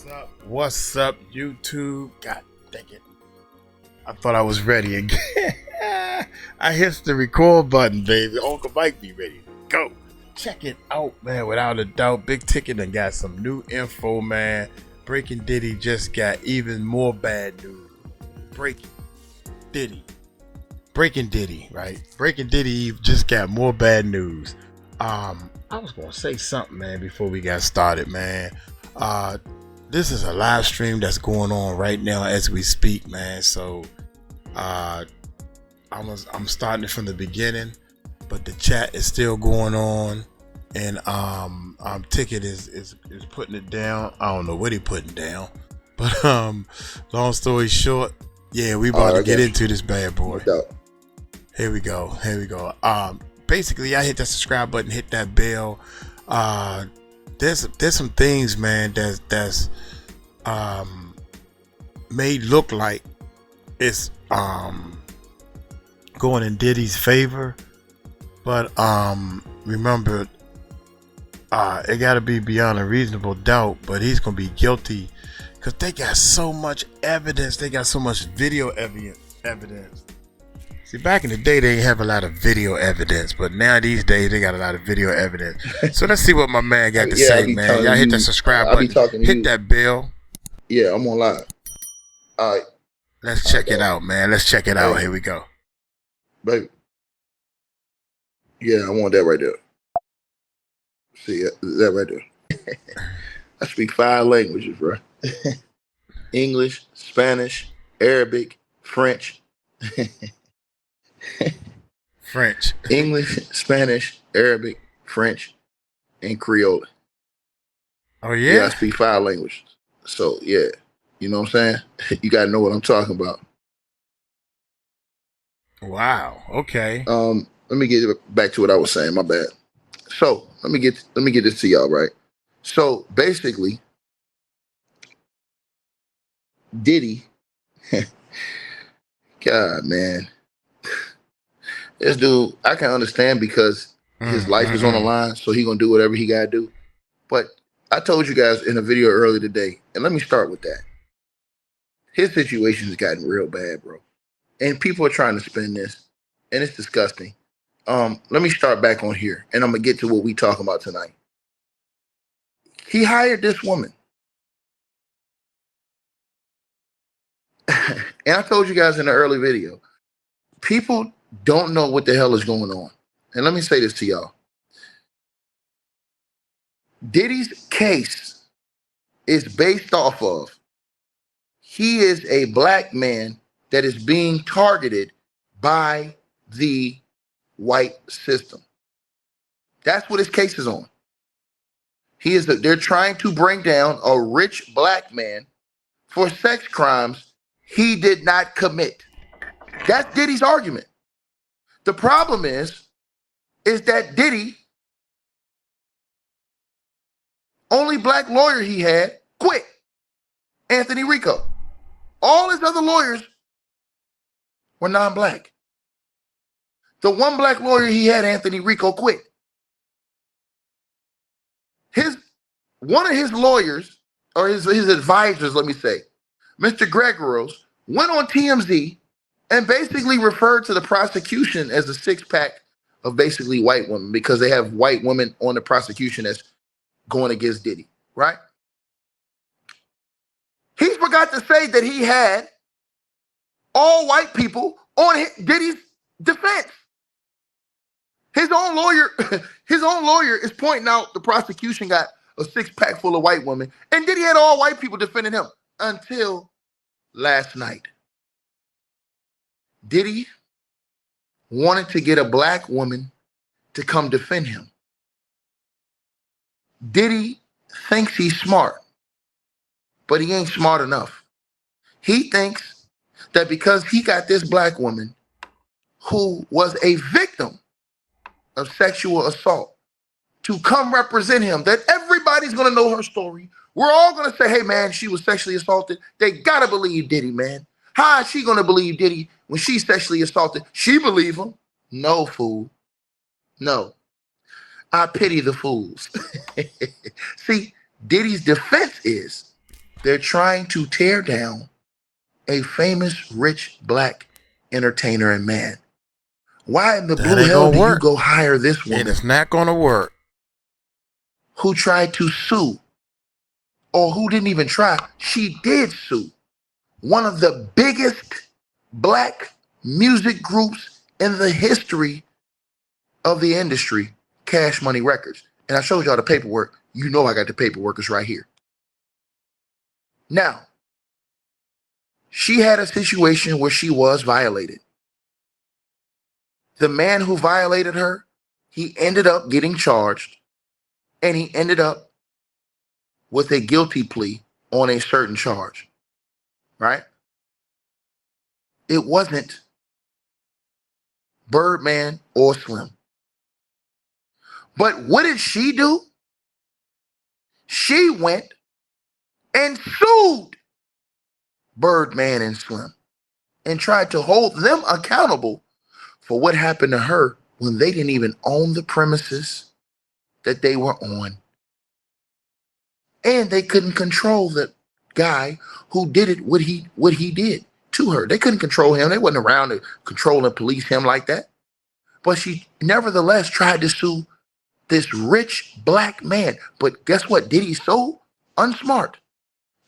What's up? What's up, YouTube? God dang it. I thought I was ready again. I hit the record button, baby. Uncle Mike be ready to go. Check it out, man. Without a doubt, Big Ticket done got some new info, man. Breaking Diddy just got even more bad news. Breaking Diddy, right? Breaking Diddy just got more bad news. I was gonna say something, man, before we got started, man. This is a live stream that's going on right now as we speak, man. So I'm starting it from the beginning, but the chat is still going on, and Ticket is putting it down. I don't know what he putting down, but long story short, yeah, we about to get into this bad boy. Here we go. Basically, I hit that subscribe button, hit that bell. There's some things, man, that's made look like it's going in Diddy's favor, but remember, it got to be beyond a reasonable doubt. But he's gonna be guilty because they got so much evidence. They got so much video evidence. See, back in the day, they didn't have a lot of video evidence, but now these days, they got a lot of video evidence. So let's see what my man got to say, man. Y'all hit that subscribe button, hit that bell. Yeah, I'm on live. All right. Let's check it out, man. Let's check it out. Here we go. Baby. Yeah, I want that right there. See, that right there. I speak 5 languages, bro. English, Spanish, Arabic, French. English, Spanish, Arabic, French, and Creole. Oh, yeah? Yeah, I speak 5 languages. So, yeah. You know what I'm saying? You got to know what I'm talking about. Wow. Okay. Let me get back to what I was saying. My bad. So, let me get this to y'all, right? So, basically, Diddy, God, man. This dude, I can understand because his life is on the line, so he gonna do whatever he gotta do. But I told you guys in a video earlier today, and let me start with that. His situation has gotten real bad, bro. And people are trying to spin this, and it's disgusting. Let me start back on here, and I'm gonna get to what we talking about tonight. He hired this woman. And I told you guys in the early video, people don't know what the hell is going on. And let me say this to y'all. Diddy's case is based off of he is a black man that is being targeted by the white system. That's what his case is on. They're trying to bring down a rich black man for sex crimes he did not commit. That's Diddy's argument. The problem is that Diddy, only black lawyer he had, quit. Anthony Rico. All his other lawyers were non-black. The one black lawyer he had, Anthony Rico, quit. One of his lawyers, or his advisors, let me say, Mr. Gregoros, went on TMZ and basically referred to the prosecution as a 6-pack of basically white women because they have white women on the prosecution that's going against Diddy, right? He forgot to say that he had all white people on Diddy's defense. His own lawyer is pointing out the prosecution got a 6-pack full of white women, and Diddy had all white people defending him until last night. Diddy wanted to get a black woman to come defend him. Diddy thinks he's smart, but he ain't smart enough. He thinks that because he got this black woman who was a victim of sexual assault to come represent him, that everybody's going to know her story. We're all going to say, hey, man, she was sexually assaulted. They got to believe Diddy, man. How is she going to believe Diddy when she's sexually assaulted? She believe him. No, fool. No. I pity the fools. See, Diddy's defense is They're trying to tear down a famous rich black entertainer and man. Why in the That blue ain't hell gonna do you work. go hire this And woman it's not gonna work. who tried to sue, or who didn't even try? She did sue one of the biggest black music groups in the history of the industry, Cash Money Records. And I showed y'all the paperwork. You know I got the paperwork. It's right here. Now, she had a situation where she was violated. The man who violated her, he ended up getting charged, and he ended up with a guilty plea on a certain charge, right? It wasn't Birdman or Slim. But what did she do? She went and sued Birdman and Slim and tried to hold them accountable for what happened to her when they didn't even own the premises that they were on. And they couldn't control the guy who did it, what he did to her. They couldn't control him. They wasn't around to control and police him like that. But she nevertheless tried to sue this rich black man. But guess what? Did he so unsmart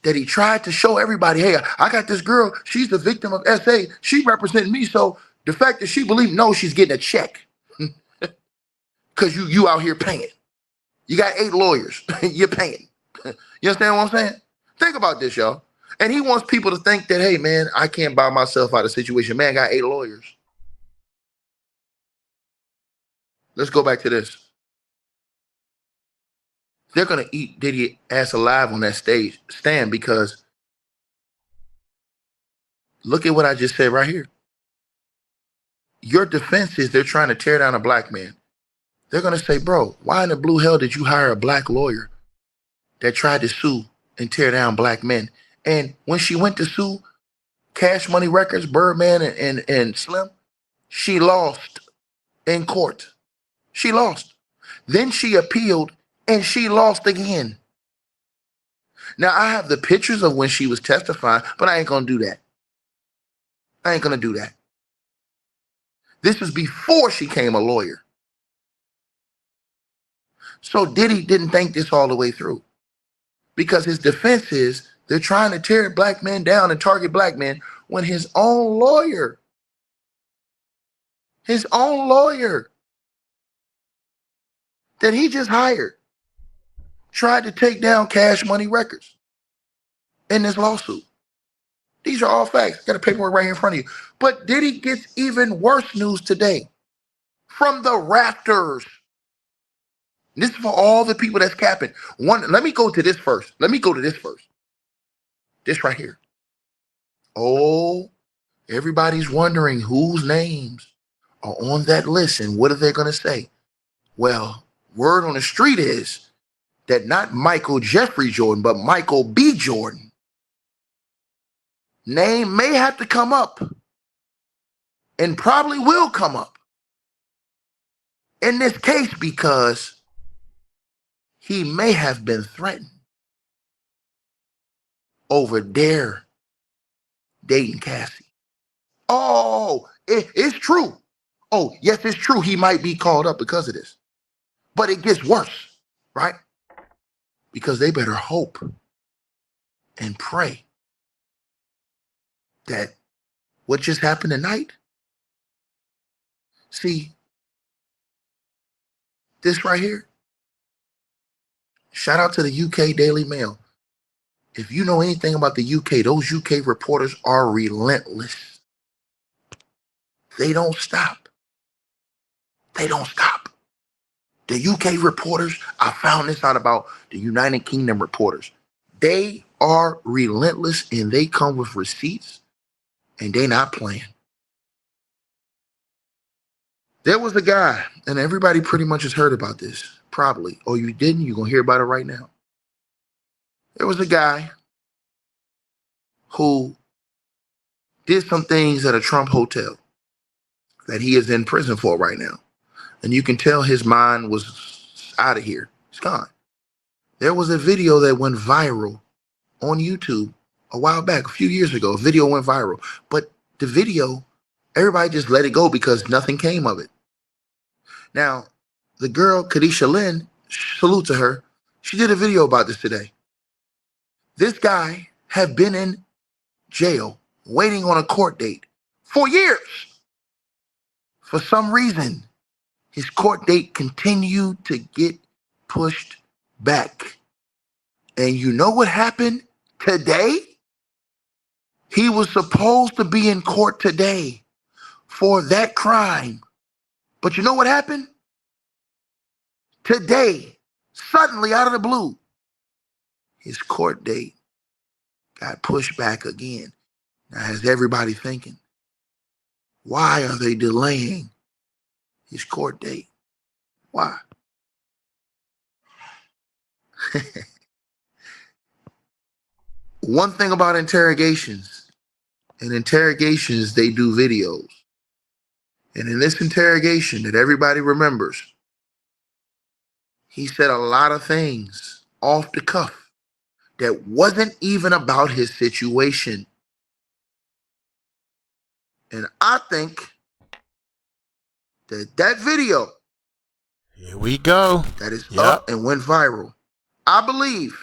that he tried to show everybody, hey, I got this girl. She's the victim of SA. She represented me. So the fact that she believed, no, she's getting a check because you out here paying. You got 8 lawyers. You're paying. You understand what I'm saying? Think about this, y'all. And he wants people to think that, hey, man, I can't buy myself out of a situation. Man, I got 8 lawyers. Let's go back to this. They're going to eat Diddy ass alive on that stand because look at what I just said right here. Your defense is they're trying to tear down a black man. They're going to say, bro, why in the blue hell did you hire a black lawyer that tried to sue and tear down black men? And when she went to sue Cash Money Records, Birdman, and Slim, she lost in court. She lost. Then she appealed and she lost again. Now, I have the pictures of when she was testifying, but I ain't going to do that. I ain't going to do that. This was before she became a lawyer. So Diddy didn't think this all the way through because his defense is they're trying to tear black men down and target black men when his own lawyer that he just hired tried to take down Cash Money Records in this lawsuit. These are all facts. Got a paperwork right here in front of you. But Diddy gets even worse news today from the rafters. This is for all the people that's capping. Let me go to this first. This right here. Oh, everybody's wondering whose names are on that list and what are they going to say? Well, word on the street is that not Michael Jeffrey Jordan, but Michael B. Jordan name may have to come up and probably will come up in this case because he may have been threatened over their dating Cassie. Oh, it's true. Oh, yes, it's true. He might be called up because of this. But it gets worse, right? Because they better hope and pray that what just happened tonight, see, this right here, shout out to the UK Daily Mail. If you know anything about the UK, those UK reporters are relentless. They don't stop. They don't stop. The UK reporters, I found this out about the United Kingdom reporters. They are relentless and they come with receipts and they not playing. There was a guy, and everybody pretty much has heard about this, probably. Or you didn't, you're going to hear about it right now. There was a guy who did some things at a Trump hotel that he is in prison for right now. And you can tell his mind was out of here. It's gone. There was a video that went viral on YouTube a while back, a few years ago. A video went viral. But the video, everybody just let it go because nothing came of it. Now, the girl, Kadisha Lynn, salute to her, she did a video about this today. This guy had been in jail waiting on a court date for years. For some reason, his court date continued to get pushed back. And you know what happened today? He was supposed to be in court today for that crime. But you know what happened? Today, suddenly out of the blue, his court date got pushed back again. Now has everybody thinking, why are they delaying his court date? Why? One thing about interrogations, in interrogations, they do videos. And in this interrogation that everybody remembers, he said a lot of things off the cuff that wasn't even about his situation. And I think that video, Here we go. that is up and went viral, I believe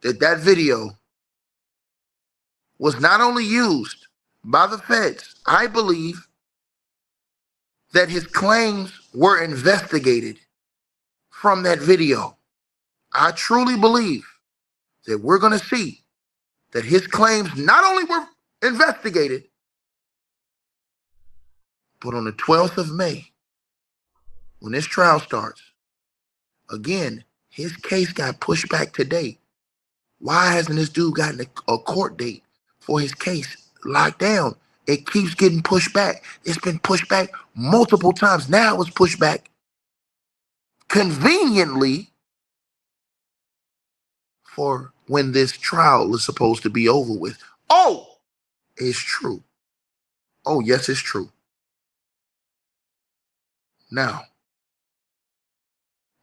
that video was not only used by the feds, I believe that his claims were investigated from that video. I truly believe that we're going to see that his claims not only were investigated, but on the 12th of May, when this trial starts, again, his case got pushed back today. Why hasn't this dude gotten a court date for his case locked down? It keeps getting pushed back. It's been pushed back multiple times. Now it's pushed back conveniently for when this trial is supposed to be over with. Oh, it's true. Oh, yes, it's true. Now,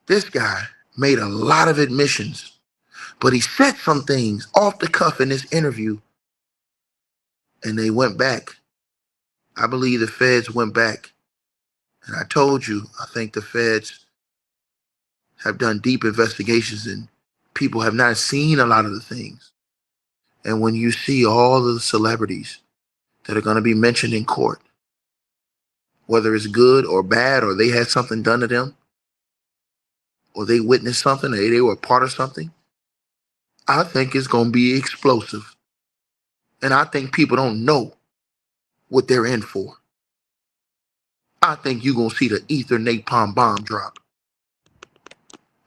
this guy made a lot of admissions, but he said some things off the cuff in this interview, and they went back. I believe the feds went back. And I told you, I think the feds have done deep investigations and people have not seen a lot of the things. And when you see all of the celebrities that are going to be mentioned in court, whether it's good or bad, or they had something done to them, or they witnessed something, or they were a part of something, I think it's going to be explosive. And I think people don't know what they're in for. I think you're going to see the ether napalm bomb drop.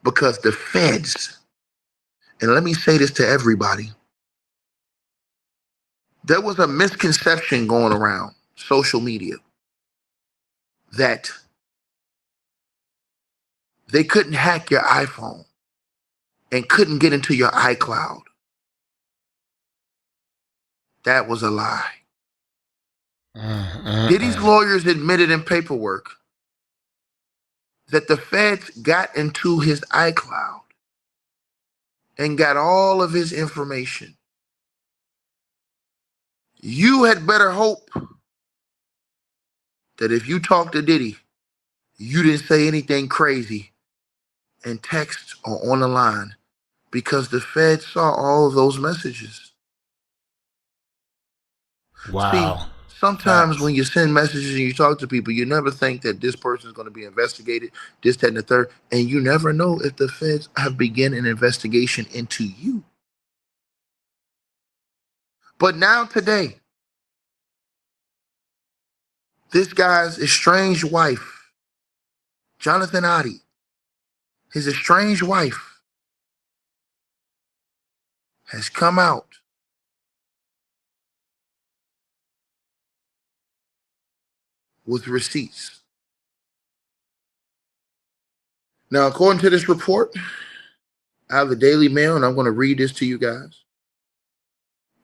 Because the feds, and let me say this to everybody, there was a misconception going around social media that they couldn't hack your iPhone and couldn't get into your iCloud. That was a lie. Diddy's lawyers admitted in paperwork that the feds got into his iCloud and got all of his information. You had better hope that if you talk to Diddy, you didn't say anything crazy in text or on the line, because the feds saw all of those messages. Wow. See, sometimes when you send messages and you talk to people, you never think that this person is going to be investigated, this, that, and the third, and you never know if the feds have begun an investigation into you. But now today, this guy's estranged wife, Jonathan Oddi, his estranged wife, has come out with receipts. Now, according to this report, I have the Daily Mail, and I'm going to read this to you guys.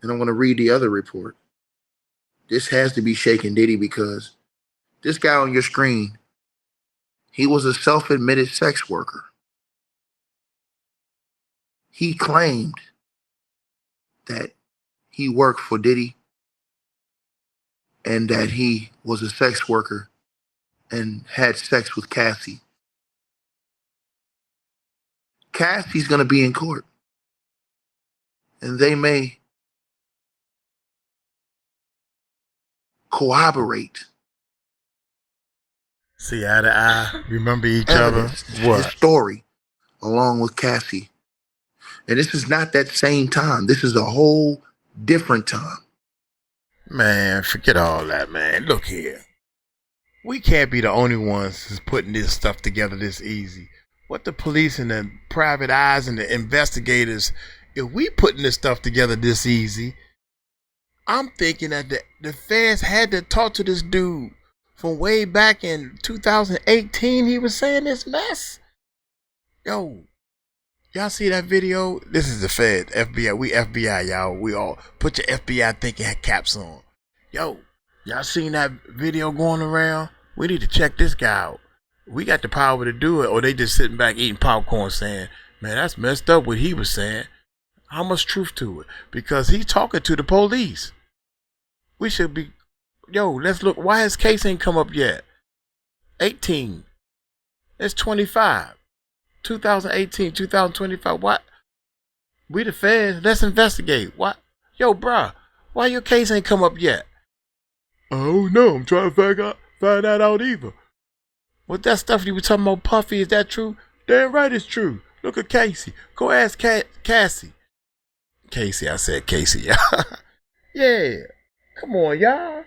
And I'm going to read the other report. This has to be Shakin' Diddy, because this guy on your screen, he was a self-admitted sex worker. He claimed that he worked for Diddy and that he was a sex worker and had sex with Cassie. Cassie's going to be in court, and they may corroborate See eye to eye, remember each evidence, other. his What? story, along with Cassie. And this is not that same time. This is a whole different time. Man, forget all that, man. Look here. We can't be the only ones who's putting this stuff together this easy. What the police and the private eyes and the investigators, if we putting this stuff together this easy, I'm thinking that the feds had to talk to this dude from way back in 2018. He was saying this mess. Yo, y'all see that video? This is the Fed, FBI. We FBI, y'all. We all put your FBI thinking caps on. Yo, y'all seen that video going around? We need to check this guy out. We got the power to do it, or they just sitting back eating popcorn saying, man, that's messed up what he was saying. How much truth to it? Because he's talking to the police. We should be, yo, let's look. Why his case ain't come up yet? 18. It's 25. 2018, 2025. What? We the feds. Let's investigate. What? Yo, bruh, why your case ain't come up yet? I don't know. I'm trying to find that out either. What that stuff you were talking about, Puffy, is that true? Damn right it's true. Look at Casey. Go ask Cassie. Casey, I said Casey. Yeah. Come on, y'all.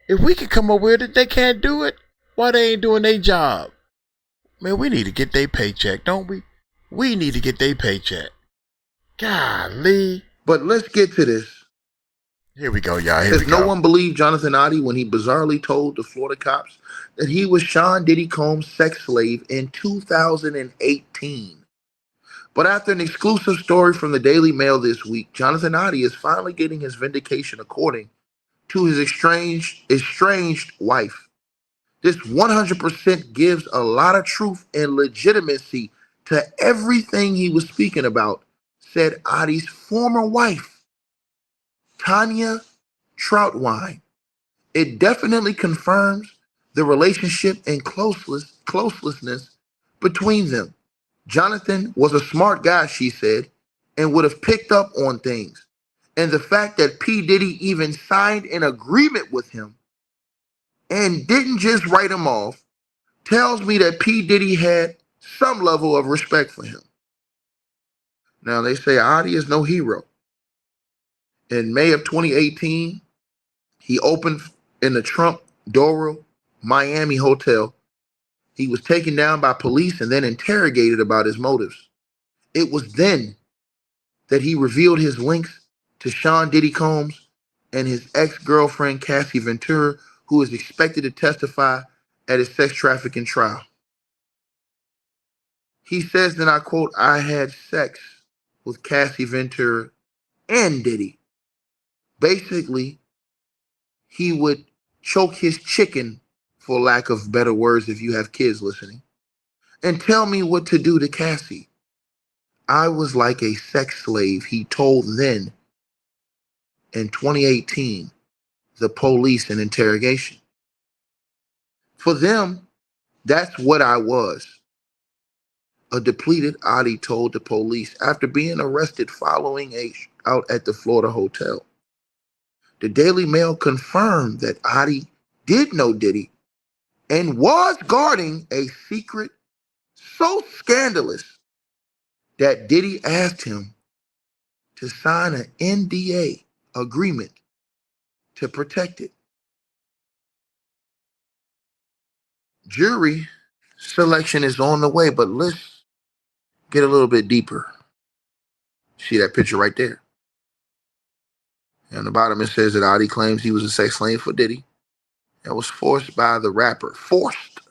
If we can come up with it, they can't do it. Why they ain't doing their job? Man, we need to get their paycheck, don't we? We need to get their paycheck. Golly. But let's get to this. Here we go, y'all. Here Because we go. no one believed Jonathan Oddi when he bizarrely told the Florida cops that he was Sean Diddy Combs' sex slave in 2018. But after an exclusive story from the Daily Mail this week, Jonathan Oddi is finally getting his vindication according to his estranged wife. This 100% gives a lot of truth and legitimacy to everything he was speaking about, said Oddi's former wife, Tanya Troutwine. It definitely confirms the relationship and closeness between them. Jonathan was a smart guy, she said, and would have picked up on things. And the fact that P. Diddy even signed an agreement with him and didn't just write him off tells me that P. Diddy had some level of respect for him. Now, they say Oddi is no hero. In May of 2018, he opened in the Trump Doral Miami hotel. He was taken down by police and then interrogated about his motives. It was then that he revealed his links to Sean Diddy Combs and his ex-girlfriend Cassie Ventura, who is expected to testify at his sex trafficking trial. He says, and I quote, "I had sex with Cassie Ventura and Diddy." Basically, he would choke his chicken, for lack of better words if you have kids listening, and tell me what to do to Cassie. I was like a sex slave, he told then in 2018, the police in interrogation. For them, that's what I was. A depleted Oddi told the police after being arrested following a out at the Florida hotel. The Daily Mail confirmed that Oddi did know Diddy and was guarding a secret so scandalous that Diddy asked him to sign an NDA agreement to protect it. Jury selection is on the way, but let's get a little bit deeper. See that picture right there? And on the bottom it says that Oddi claims he was a sex slave for Diddy and was forced by the rapper, forced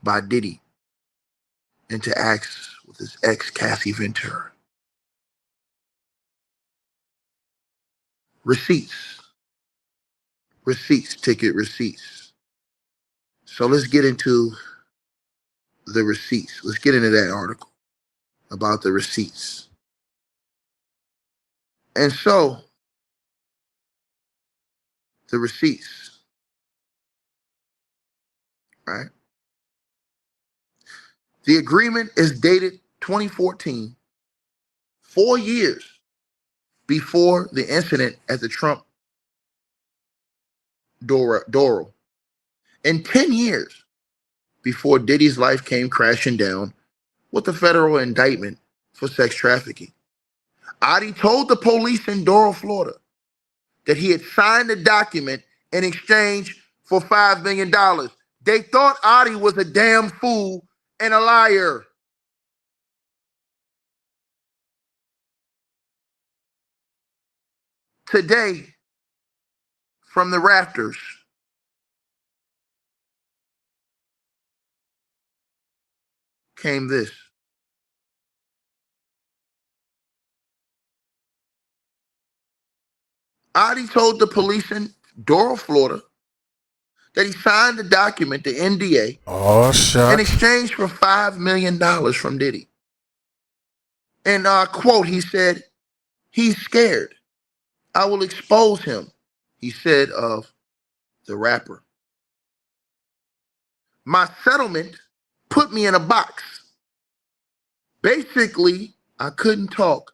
by Diddy into acts with his ex Cassie Ventura. Receipts, ticket receipts. So let's get into the receipts. Let's get into that article about the receipts. And so the receipts, right? The agreement is dated 2014, 4 years before the incident at the Trump Doral, and 10 years before Diddy's life came crashing down with a federal indictment for sex trafficking. Oddi told the police in Doral, Florida, that he had signed a document in exchange for $5 million. They thought Oddi was a damn fool and a liar. Today, from the rafters, came this. Oddi told the police in Doral, Florida, that he signed the document, the NDA, Oh, in shucks. exchange for $5 million from Diddy. And quote, he said, he's scared. I will expose him, he said of the rapper. My settlement put me in a box. Basically, I couldn't talk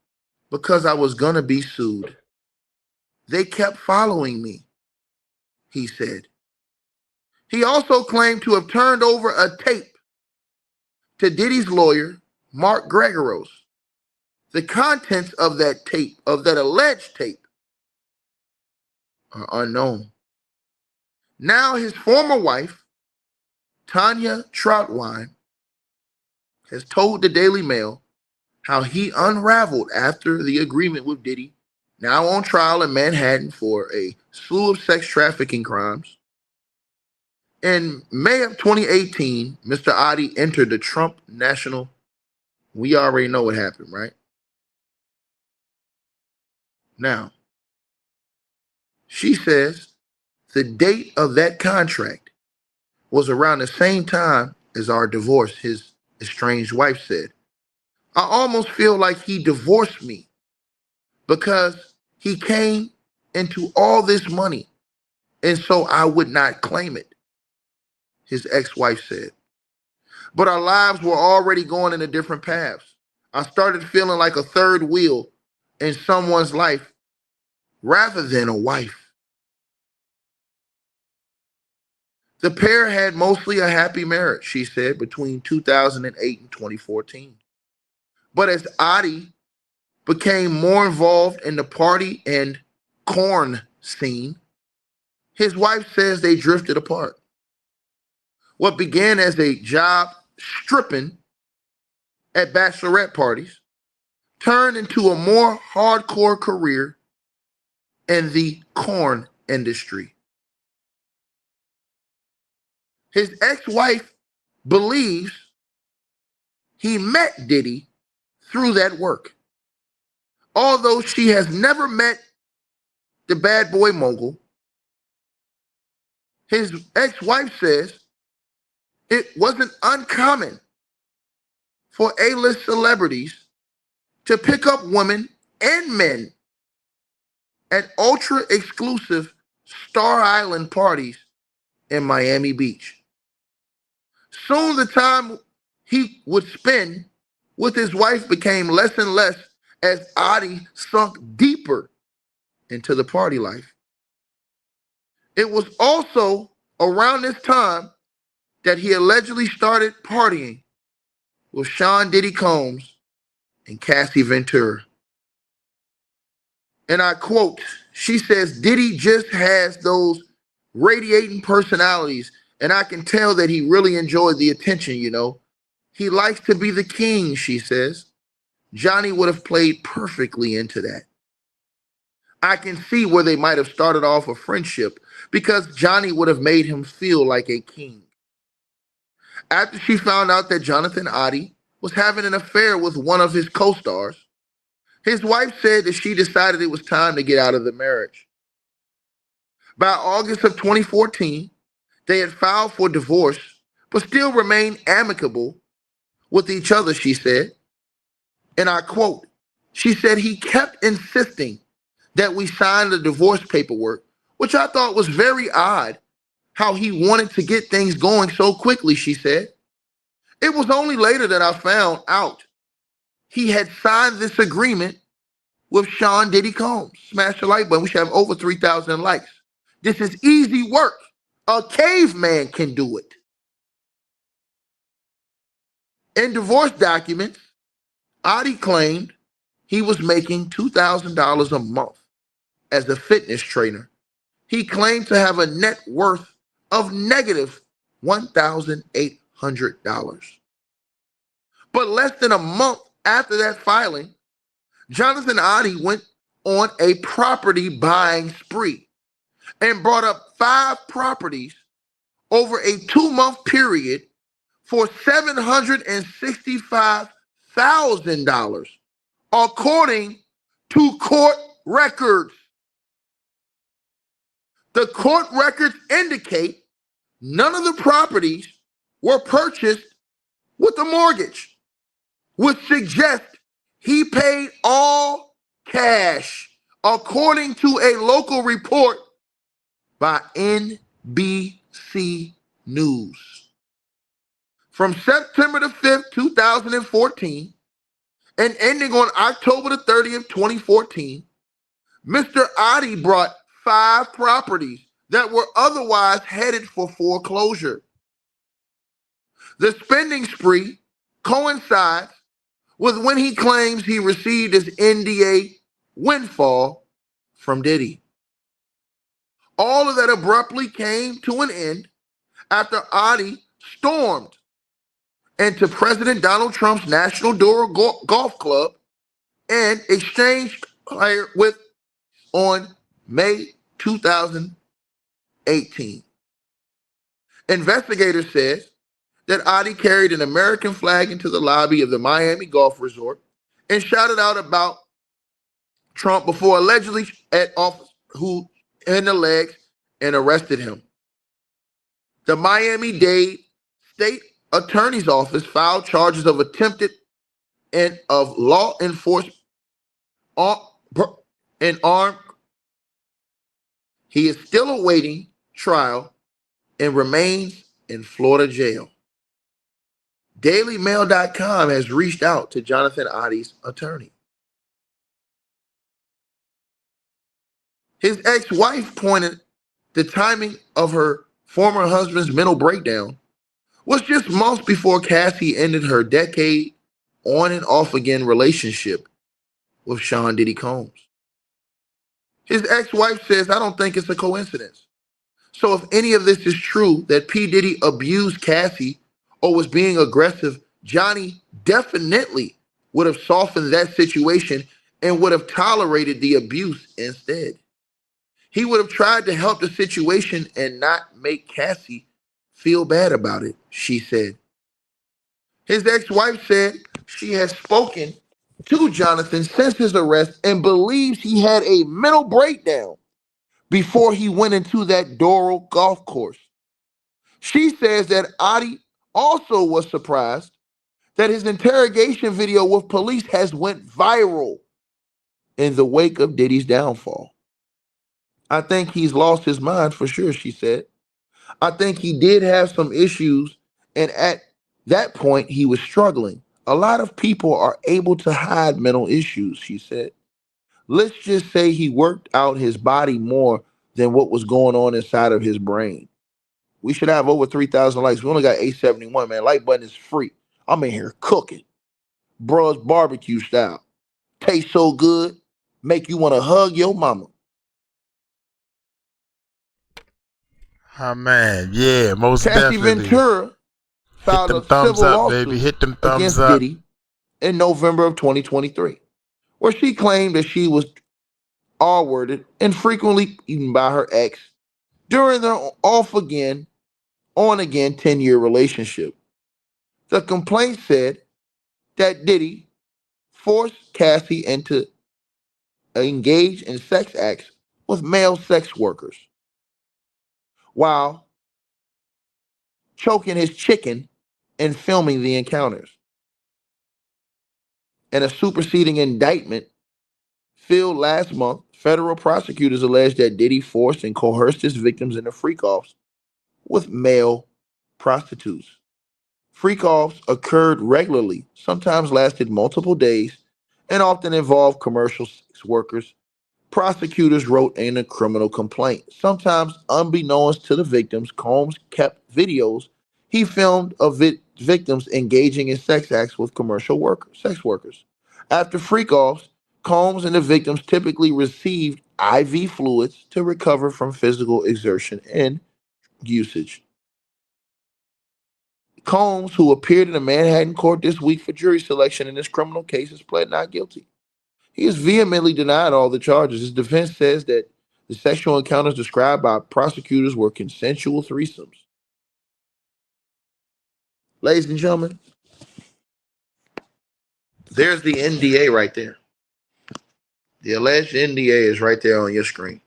because I was going to be sued. They kept following me, he said. He also claimed to have turned over a tape to Diddy's lawyer, Mark Gregoros. The contents of that tape, of that alleged tape, are unknown. Now his former wife, Tanya Troutwine, has told the Daily Mail how he unraveled after the agreement with Diddy, now on trial in Manhattan for a slew of sex trafficking crimes. In May of 2018, Mr. Oddi entered the Trump National. We already know what happened, right? Now, she says the date of that contract was around the same time as our divorce, his estranged wife said. I almost feel like he divorced me because he came into all this money and so I would not claim it, his ex-wife said. But our lives were already going in a different paths. I started feeling like a third wheel in someone's life rather than a wife. The pair had mostly a happy marriage, she said, between 2008 and 2014. But as Oddi became more involved in the party and corn scene, his wife says they drifted apart. What began as a job stripping at bachelorette parties turned into a more hardcore career in the corn industry. His ex-wife believes he met Diddy through that work. Although she has never met the bad boy mogul, his ex-wife says it wasn't uncommon for A-list celebrities to pick up women and men at ultra-exclusive Star Island parties in Miami Beach. Soon the time he would spend with his wife became less and less as Oddi sunk deeper into the party life. It was also around this time that he allegedly started partying with Sean Diddy Combs and Cassie Ventura. And I quote, she says, Diddy just has those radiating personalities, and I can tell that he really enjoyed the attention, you know. He likes to be the king, she says. Johnny would have played perfectly into that. I can see where they might have started off a friendship because Johnny would have made him feel like a king. After she found out that Jonathan Oddi was having an affair with one of his co-stars, his wife said that she decided it was time to get out of the marriage. By August of 2014, they had filed for divorce, but still remained amicable with each other, she said. And I quote, she said he kept insisting that we signed the divorce paperwork, which I thought was very odd how he wanted to get things going so quickly, she said. It was only later that I found out he had signed this agreement with Sean Diddy Combs. Smash the like button. We should have over 3,000 likes. This is easy work. A caveman can do it. In divorce documents, Oddi claimed he was making $2,000 a month as a fitness trainer. He claimed to have a net worth of negative $1,800. But less than a month after that filing, Jonathan Oddi went on a property buying spree and brought up 5 properties over a 2-month period for $765,000, according to court records. The court records indicate none of the properties were purchased with a mortgage, which suggests he paid all cash, according to a local report by NBC News. From September the 5th, 2014, and ending on October the 30th, 2014, Mr. Oddi brought 5 properties that were otherwise headed for foreclosure. The spending spree coincides with when he claims he received his NDA windfall from Diddy. All of that abruptly came to an end after Oddi stormed into President Donald Trump's National Doral Golf Club and exchanged fire with on May 2018. Investigators said that Oddi carried an American flag into the lobby of the Miami Golf Resort and shouted out about Trump before allegedly at office who in the legs and arrested him. The Miami-Dade State Attorney's Office filed charges of attempted and of law enforcement and armed. He is still awaiting trial and remains in Florida jail. DailyMail.com has reached out to Jonathan Oddi's attorney. His ex-wife pointed the timing of her former husband's mental breakdown was just months before Cassie ended her decade on and off again relationship with Sean Diddy Combs. His ex-wife says, I don't think it's a coincidence. So if any of this is true, that P. Diddy abused Cassie or was being aggressive, Johnny definitely would have softened that situation and would have tolerated the abuse instead. He would have tried to help the situation and not make Cassie feel bad about it, she said. His ex-wife said she has spoken to Jonathan since his arrest and believes he had a mental breakdown before he went into that Doral golf course. She says that Oddi also was surprised that his interrogation video with police has went viral in the wake of Diddy's downfall. I think he's lost his mind for sure, she said. I think he did have some issues, and at that point, he was struggling. A lot of people are able to hide mental issues, she said. Let's just say he worked out his body more than what was going on inside of his brain. We should have over 3,000 likes. We only got 871, man. Like button is free. I'm in here cooking. Bruh's barbecue style. Tastes so good, make you want to hug your mama. Oh man, yeah, most Cassie definitely. Ventura filed Hit a them thumbs civil up, lawsuit baby. Hit them thumbs against up. Diddy in November of 2023, where she claimed that she was R-worded and frequently eaten by her ex during their off-again, on-again 10-year relationship. The complaint said that Diddy forced Cassie into engage in sex acts with male sex workers while choking his chicken and filming the encounters. And a superseding indictment Filed last month, federal prosecutors alleged that Diddy forced and coerced his victims into freak-offs with male prostitutes. Freak-offs occurred regularly, sometimes lasted multiple days, and often involved commercial sex workers. Prosecutors wrote in a criminal complaint. Sometimes, unbeknownst to the victims, Combs kept videos he filmed of victims engaging in sex acts with sex workers. After freak-offs, Combs and the victims typically received IV fluids to recover from physical exertion and usage. Combs, who appeared in a Manhattan court this week for jury selection in this criminal case, has pled not guilty. He has vehemently denied all the charges. His defense says that the sexual encounters described by prosecutors were consensual threesomes. Ladies and gentlemen, there's the NDA right there. The alleged NDA is right there on your screen.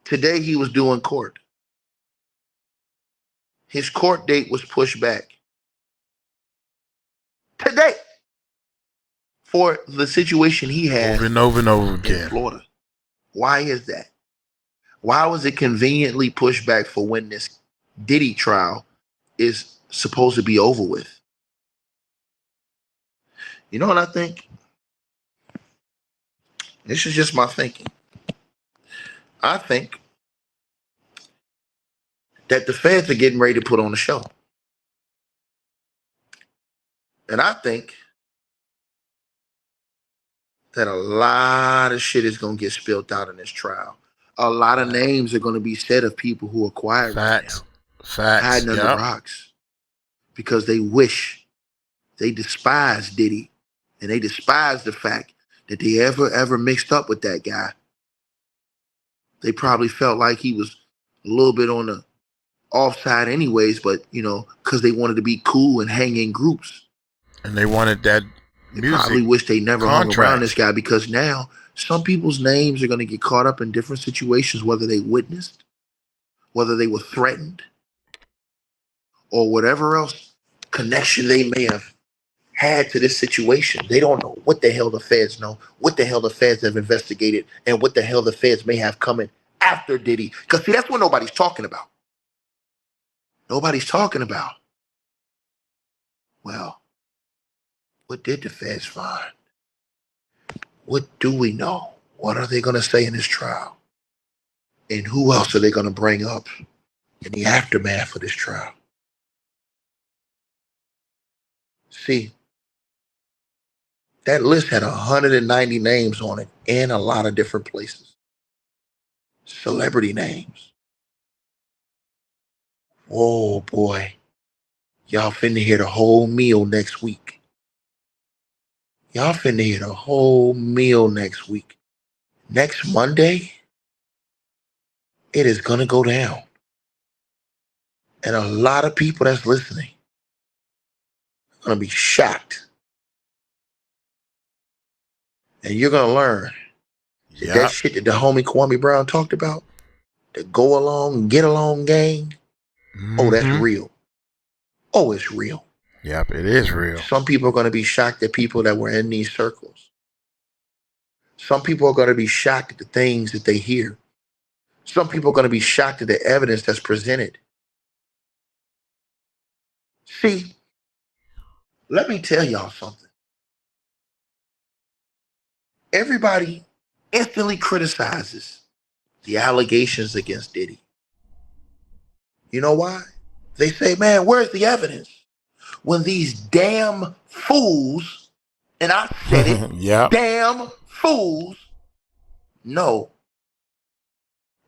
Today he was due in court. His court date was pushed back. Today. For the situation he had Over and over and over in again. Florida. Why is that? Why was it conveniently pushed back for when this Diddy trial is supposed to be over with? You know what I think? This is just my thinking. I think that the feds are getting ready to put on a show. And I think that a lot of shit is going to get spilled out in this trial. A lot of names are going to be said of people who are quiet right now. Facts. Hiding under rocks. Because they despise Diddy. And they despise the fact that they ever mixed up with that guy. They probably felt like he was a little bit on the offside anyways, but, because they wanted to be cool and hang in groups. And they wanted that music. They probably wish they never hung contract around this guy, because now some people's names are going to get caught up in different situations, whether they witnessed, whether they were threatened, or whatever else connection they may have had to this situation. They don't know what the hell the feds know, what the hell the feds have investigated, and what the hell the feds may have coming after Diddy. Because, see, that's what nobody's talking about. Nobody's talking about, well, what did the feds find? What do we know? What are they going to say in this trial? And who else are they going to bring up in the aftermath of this trial? See, that list had 190 names on it in a lot of different places. Celebrity names. Oh boy. Y'all finna hear the whole meal next week. Y'all finna hear the whole meal next week. Next Monday, it is gonna go down. And a lot of people that's listening are gonna be shocked. And you're gonna learn that shit that the homie Kwame Brown talked about, the go along, get along gang, oh, that's real. Oh, it's real. Yep, it is real. Some people are going to be shocked at people that were in these circles. Some people are going to be shocked at the things that they hear. Some people are going to be shocked at the evidence that's presented. See, let me tell y'all something. Everybody instantly criticizes the allegations against Diddy. You know why? They say, man, where's the evidence? When these damn fools, and I said it, damn fools, know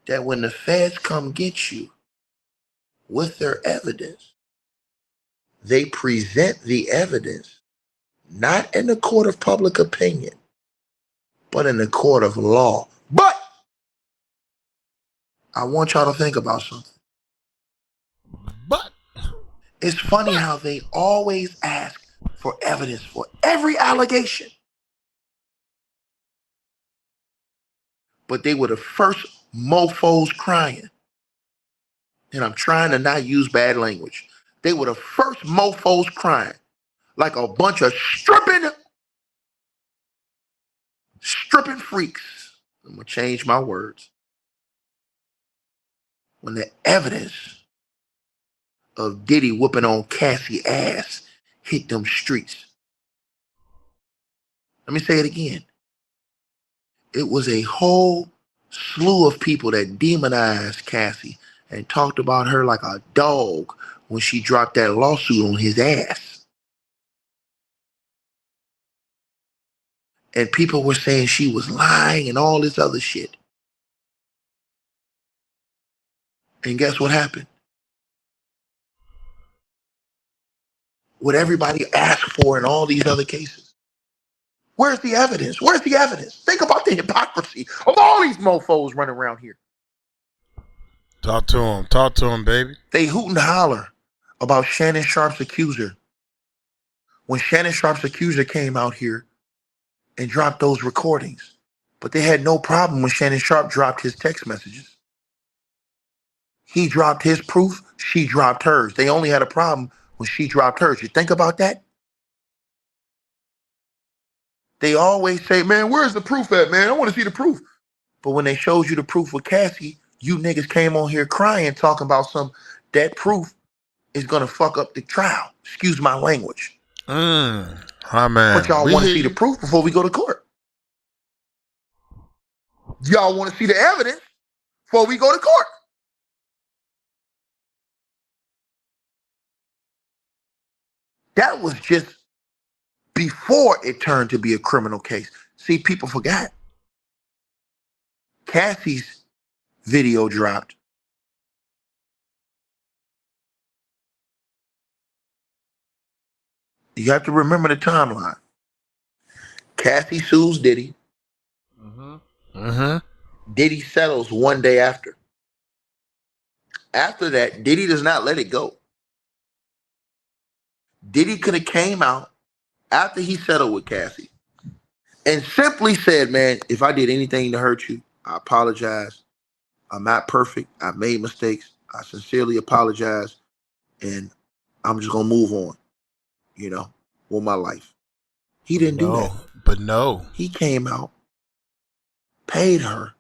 that when the feds come get you with their evidence, they present the evidence not in the court of public opinion, but in the court of law. But I want y'all to think about something. But it's funny how they always ask for evidence for every allegation. But they were the first mofos crying. And I'm trying to not use bad language. They were the first mofos crying. Like a bunch of stripping stripping freaks. I'm going to change my words. When the evidence of Diddy whooping on Cassie ass hit them streets. Let me say it again. It was a whole slew of people that demonized Cassie and talked about her like a dog when she dropped that lawsuit on his ass. And people were saying she was lying and all this other shit. And guess what happened? What everybody asked for in all these other cases. Where's the evidence? Where's the evidence? Think about the hypocrisy of all these mofos running around here. Talk to him. Talk to him, baby. They hoot and holler about Shannon Sharp's accuser. When Shannon Sharp's accuser came out here and dropped those recordings. But they had no problem when Shannon Sharp dropped his text messages. He dropped his proof, she dropped hers. They only had a problem when she dropped hers. You think about that? They always say, man, where's the proof at, man? I want to see the proof. But when they showed you the proof with Cassie, you niggas came on here crying, talking about that proof is going to fuck up the trial. Excuse my language. Hi, man. But y'all want to see the proof before we go to court. Y'all want to see the evidence before we go to court. That was just before it turned to be a criminal case. See, people forgot. Cassie's video dropped. You have to remember the timeline. Cassie sues Diddy. Diddy settles one day after. After that, Diddy does not let it go. Diddy could have came out after he settled with Cassie and simply said, man, if I did anything to hurt you, I apologize. I'm not perfect. I made mistakes. I sincerely apologize. And I'm just going to move on, with my life. He didn't do that. But no. He came out, paid her,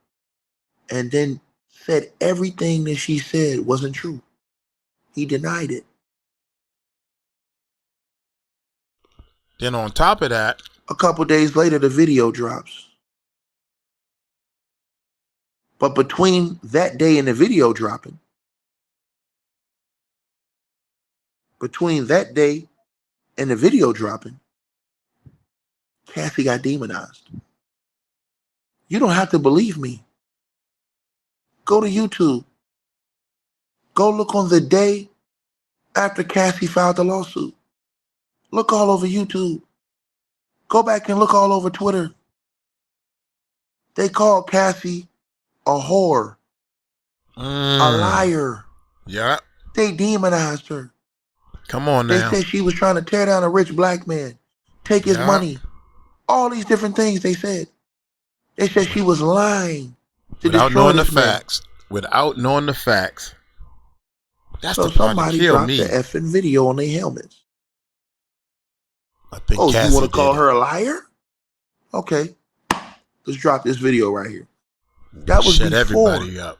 and then said everything that she said wasn't true. He denied it. Then on top of that, a couple days later, the video drops. But between that day and the video dropping, Cassie got demonized. You don't have to believe me. Go to YouTube. Go look on the day after Cassie filed the lawsuit. Look all over YouTube. Go back and look all over Twitter. They called Cassie a whore, a liar. Yeah. They demonized her. Come on now. They said she was trying to tear down a rich black man, take his money. All these different things they said. They said she was lying to without destroy knowing the this man. facts. Without knowing the facts. That's so the part somebody that killed dropped me. the effing video on their helmets. I think you want to call her a liar? Okay. Let's drop this video right here. That was Shut before everybody up.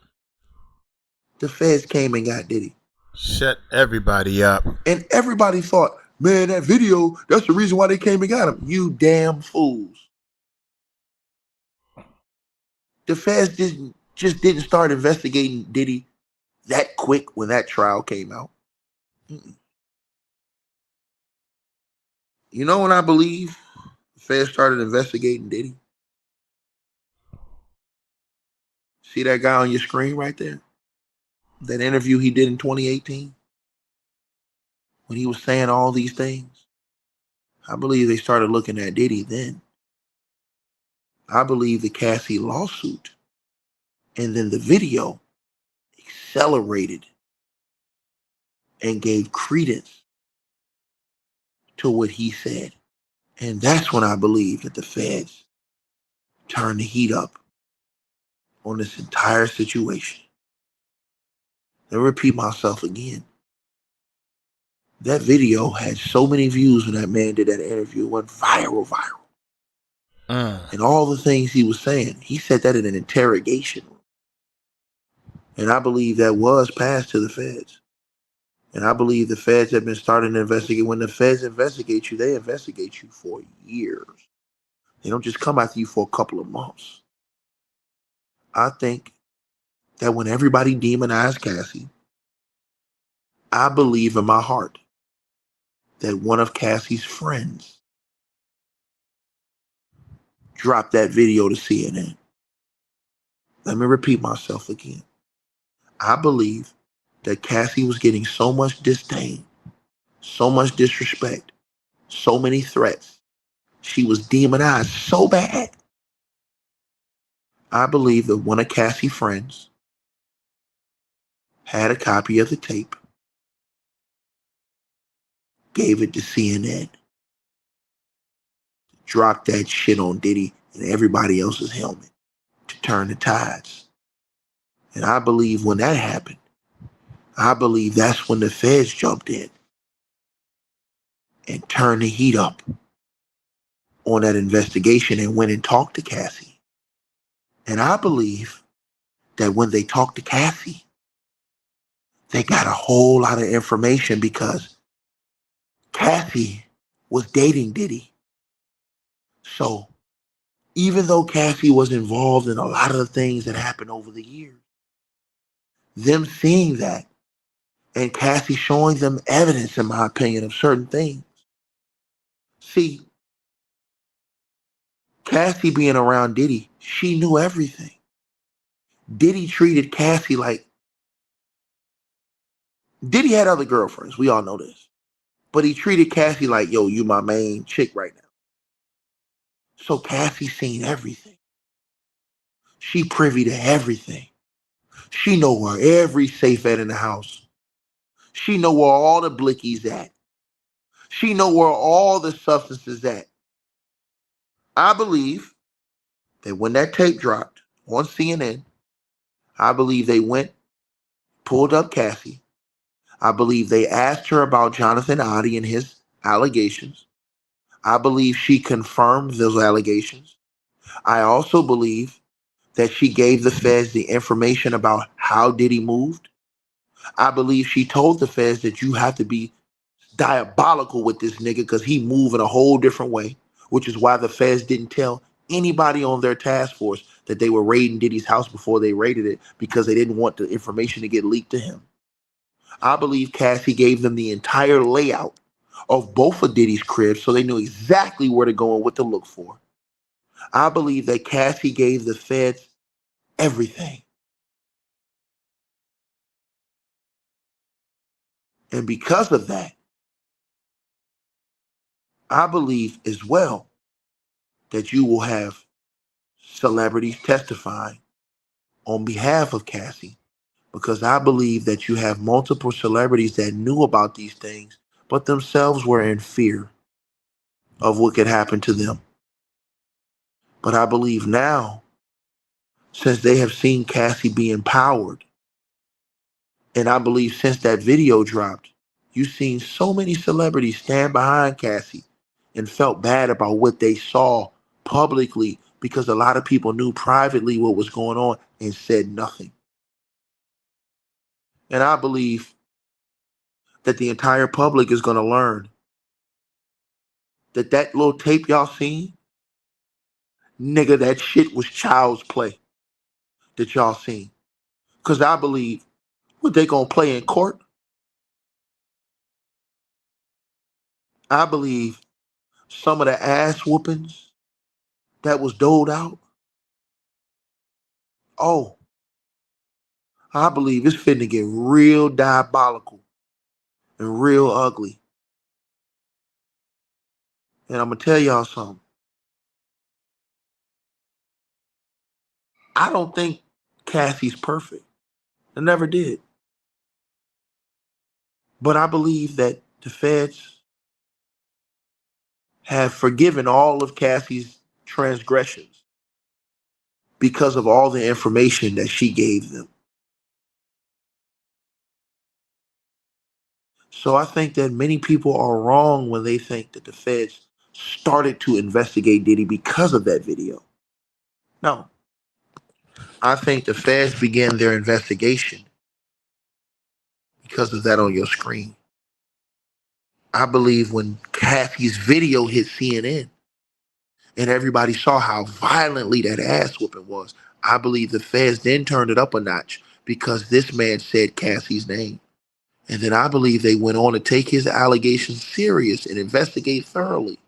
The feds came and got Diddy. Shut everybody up. And everybody thought, man, that video, that's the reason why they came and got him. You damn fools. The feds just didn't start investigating Diddy that quick when that trial came out. You know when I believe the feds started investigating Diddy? See that guy on your screen right there? That interview he did in 2018? When he was saying all these things? I believe they started looking at Diddy then. I believe the Cassie lawsuit and then the video accelerated and gave credence to what he said. And that's when I believe that the feds turned the heat up on this entire situation. Let me repeat myself again. That video had so many views when that man did that interview. It went viral. and all the things he was saying. He said that in an interrogation room. And I believe that was passed to the feds. And I believe the feds have been starting to investigate. When the feds investigate you, they investigate you for years. They don't just come after you for a couple of months. I think that when everybody demonized Cassie, I believe in my heart that one of Cassie's friends dropped that video to CNN. Let me repeat myself again. I believe that Cassie was getting so much disdain, so much disrespect, so many threats. She was demonized so bad. I believe that one of Cassie's friends had a copy of the tape, gave it to CNN, dropped that shit on Diddy and everybody else's helmet to turn the tides. And I believe when that happened, I believe that's when the feds jumped in and turned the heat up on that investigation and went and talked to Cassie. And I believe that when they talked to Cassie, they got a whole lot of information because Cassie was dating Diddy. So even though Cassie was involved in a lot of the things that happened over the years, them seeing that and Cassie showing them evidence, in my opinion, of certain things. See, Cassie being around Diddy, she knew everything. Diddy treated Cassie like Diddy had other girlfriends. We all know this. But he treated Cassie like, yo, you my main chick right now. So Cassie seen everything. She privy to everything. She know where every safe at in the house. She know where all the blickies at. She know where all the substances at. I believe that when that tape dropped on CNN, I believe they went, pulled up Cassie. I believe they asked her about Jonathan Oddi and his allegations. I believe she confirmed those allegations. I also believe that she gave the feds the information about how Diddy moved. I believe she told the feds that you have to be diabolical with this nigga because he moved in a whole different way, which is why the feds didn't tell anybody on their task force that they were raiding Diddy's house before they raided it because they didn't want the information to get leaked to him. I believe Cassie gave them the entire layout of both of Diddy's cribs so they knew exactly where to go and what to look for. I believe that Cassie gave the feds everything. And because of that, I believe as well that you will have celebrities testifying on behalf of Cassie because I believe that you have multiple celebrities that knew about these things but themselves were in fear of what could happen to them. But I believe now, since they have seen Cassie be empowered, and I believe since that video dropped, you've seen so many celebrities stand behind Cassie and felt bad about what they saw publicly because a lot of people knew privately what was going on and said nothing. And I believe that the entire public is going to learn that that little tape y'all seen, nigga, that shit was child's play that y'all seen. Because I believe what they going to play in court, I believe some of the ass whoopings that was doled out, oh, I believe it's finna get real diabolical and real ugly. And I'm gonna tell y'all something. I don't think Cassie's perfect. I never did. But I believe that the feds have forgiven all of Cassie's transgressions because of all the information that she gave them. So I think that many people are wrong when they think that the feds started to investigate Diddy because of that video. No, I think the feds began their investigation because of that on your screen. I believe when Cassie's video hit CNN and everybody saw how violently that ass whooping was, I believe the feds then turned it up a notch because this man said Cassie's name. And then I believe they went on to take his allegations serious and investigate thoroughly.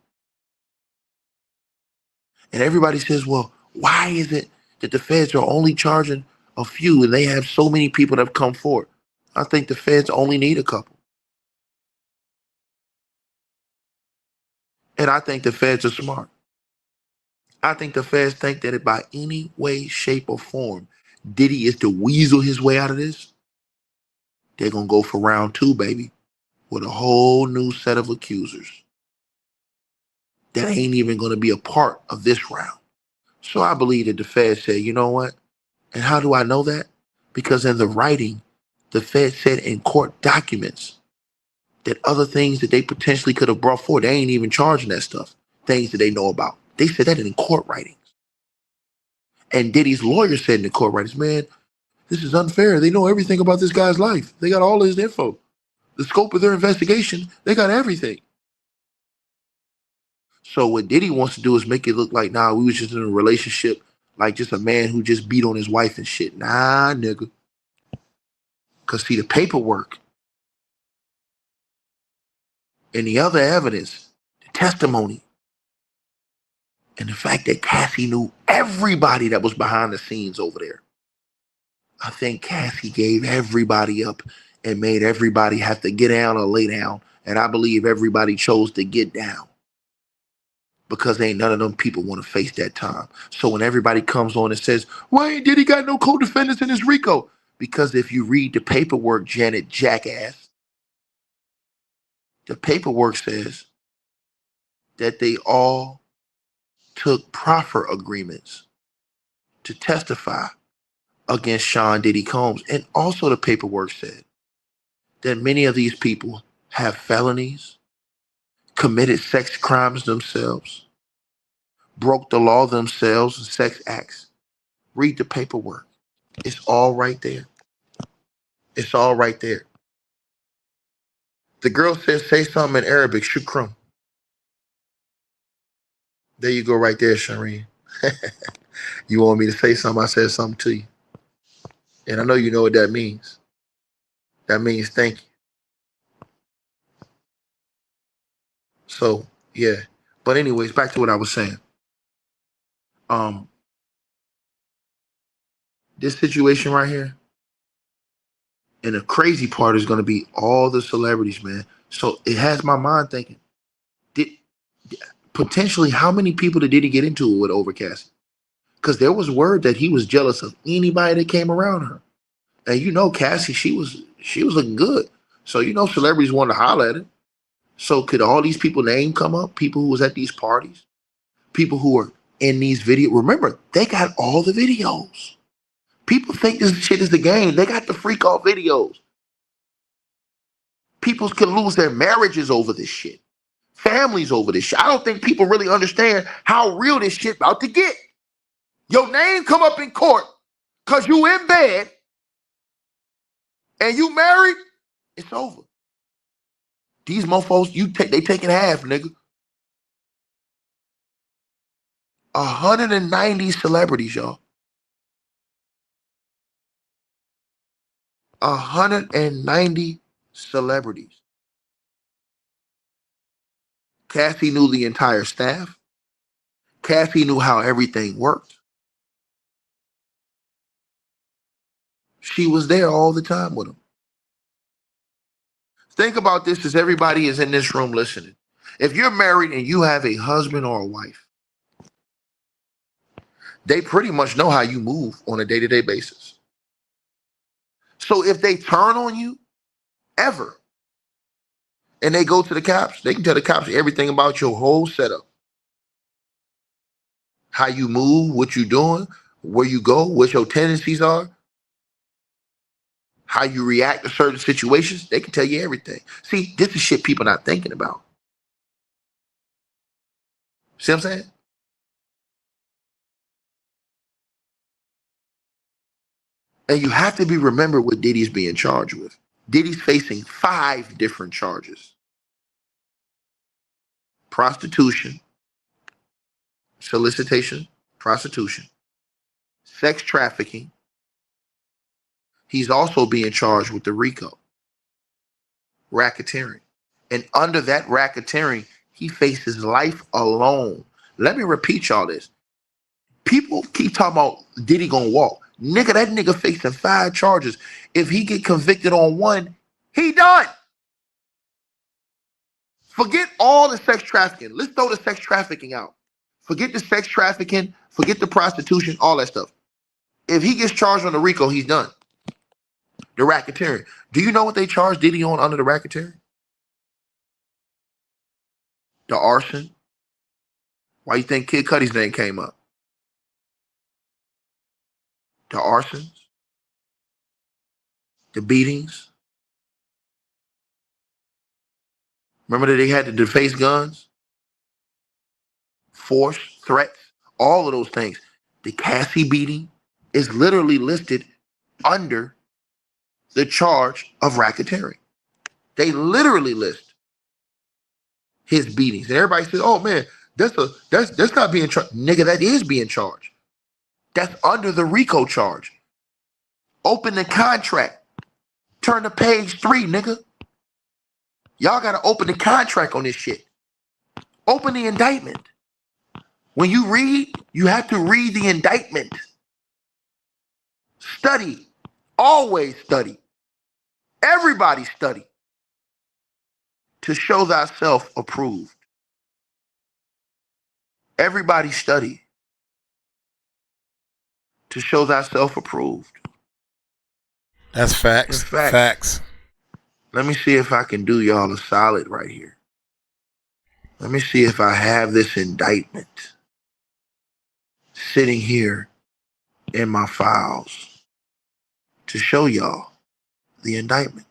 And everybody says, well, why is it that the feds are only charging a few and they have so many people that have come forward? I think the feds only need a couple. And I think the feds are smart. I think the feds think that if by any way, shape, or form Diddy is to weasel his way out of this, they're going to go for round two, baby, with a whole new set of accusers that ain't even going to be a part of this round. So I believe that the feds said, you know what? And how do I know that? Because in the writing, the feds said in court documents that other things that they potentially could have brought forward, they ain't even charging that stuff, things that they know about. They said that in court writings. And Diddy's lawyer said in the court writings, man, this is unfair. They know everything about this guy's life. They got all his info. The scope of their investigation, they got everything. So what Diddy wants to do is make it look like, nah, we was just in a relationship like just a man who just beat on his wife and shit. Nah, nigga. Because see, the paperwork and the other evidence, the testimony, and the fact that Cassie knew everybody that was behind the scenes over there. I think Cassie gave everybody up and made everybody have to get down or lay down. And I believe everybody chose to get down because ain't none of them people want to face that time. So when everybody comes on and says, why ain't Diddy got no co-defendants in his RICO? Because if you read the paperwork, Janet Jackass, the paperwork says that they all took proffer agreements to testify against Sean Diddy Combs. And also the paperwork said that many of these people have felonies, committed sex crimes themselves, broke the law themselves, sex acts. Read the paperwork. It's all right there. It's all right there. The girl says, say something in Arabic, shukram. There you go right there, Shireen. You want me to say something, I said something to you. And I know you know what that means. That means thank you. So, yeah. But anyways, back to what I was saying. This situation right here, and the crazy part is going to be all the celebrities, man. So it has my mind thinking, did potentially how many people did he get into it with over Cassie? Because there was word that he was jealous of anybody that came around her. And you know, Cassie, she was looking good. So you know, celebrities wanted to holler at her. So could all these people name come up? People who was at these parties, people who were in these videos. Remember, they got all the videos. People think this shit is the game. They got the freak off videos. People can lose their marriages over this shit. Families over this shit. I don't think people really understand how real this shit about to get. Your name come up in court because you in bed and you married, it's over. These mofos, they taking half, nigga. 190 celebrities, y'all. 190 celebrities. Cassie knew the entire staff. Cassie knew how everything worked. She was there all the time with him. Think about this as everybody is in this room listening. If you're married and you have a husband or a wife, they pretty much know how you move on a day-to-day basis. So if they turn on you, ever, and they go to the cops, they can tell the cops everything about your whole setup. How you move, what you doing, where you go, what your tendencies are, how you react to certain situations. They can tell you everything. See, this is shit people not thinking about. See what I'm saying? And you have to be remembered what Diddy's being charged with. Diddy's facing 5 different charges: prostitution, solicitation, prostitution, sex trafficking. He's also being charged with the RICO, racketeering. And under that racketeering, he faces life alone. Let me repeat y'all this. People keep talking about Diddy gonna walk. Nigga, that nigga facing 5 charges. If he get convicted on 1, he done. Forget all the sex trafficking. Let's throw the sex trafficking out. Forget the sex trafficking, forget the prostitution, all that stuff. If he gets charged on the RICO, he's done. The racketeering. Do you know what they charged Diddy on under the racketeering? The arson. Why you think Kid Cudi's name came up? The arsons, the beatings. Remember that they had to deface guns, force, threats, all of those things. The Cassie beating is literally listed under the charge of racketeering. They literally list his beatings, and everybody says, "Oh man, that's not being charged." Nigga, that is being charged. That's under the RICO charge. Open the contract. Turn to page 3, nigga. Y'all gotta open the contract on this shit. Open the indictment. When you read, you have to read the indictment. Study. Always study. Everybody study. To show thyself approved. Everybody study. To show thyself approved. That's facts. Facts. Let me see if I can do y'all a solid right here. Let me see if I have this indictment sitting here in my files to show y'all the indictment.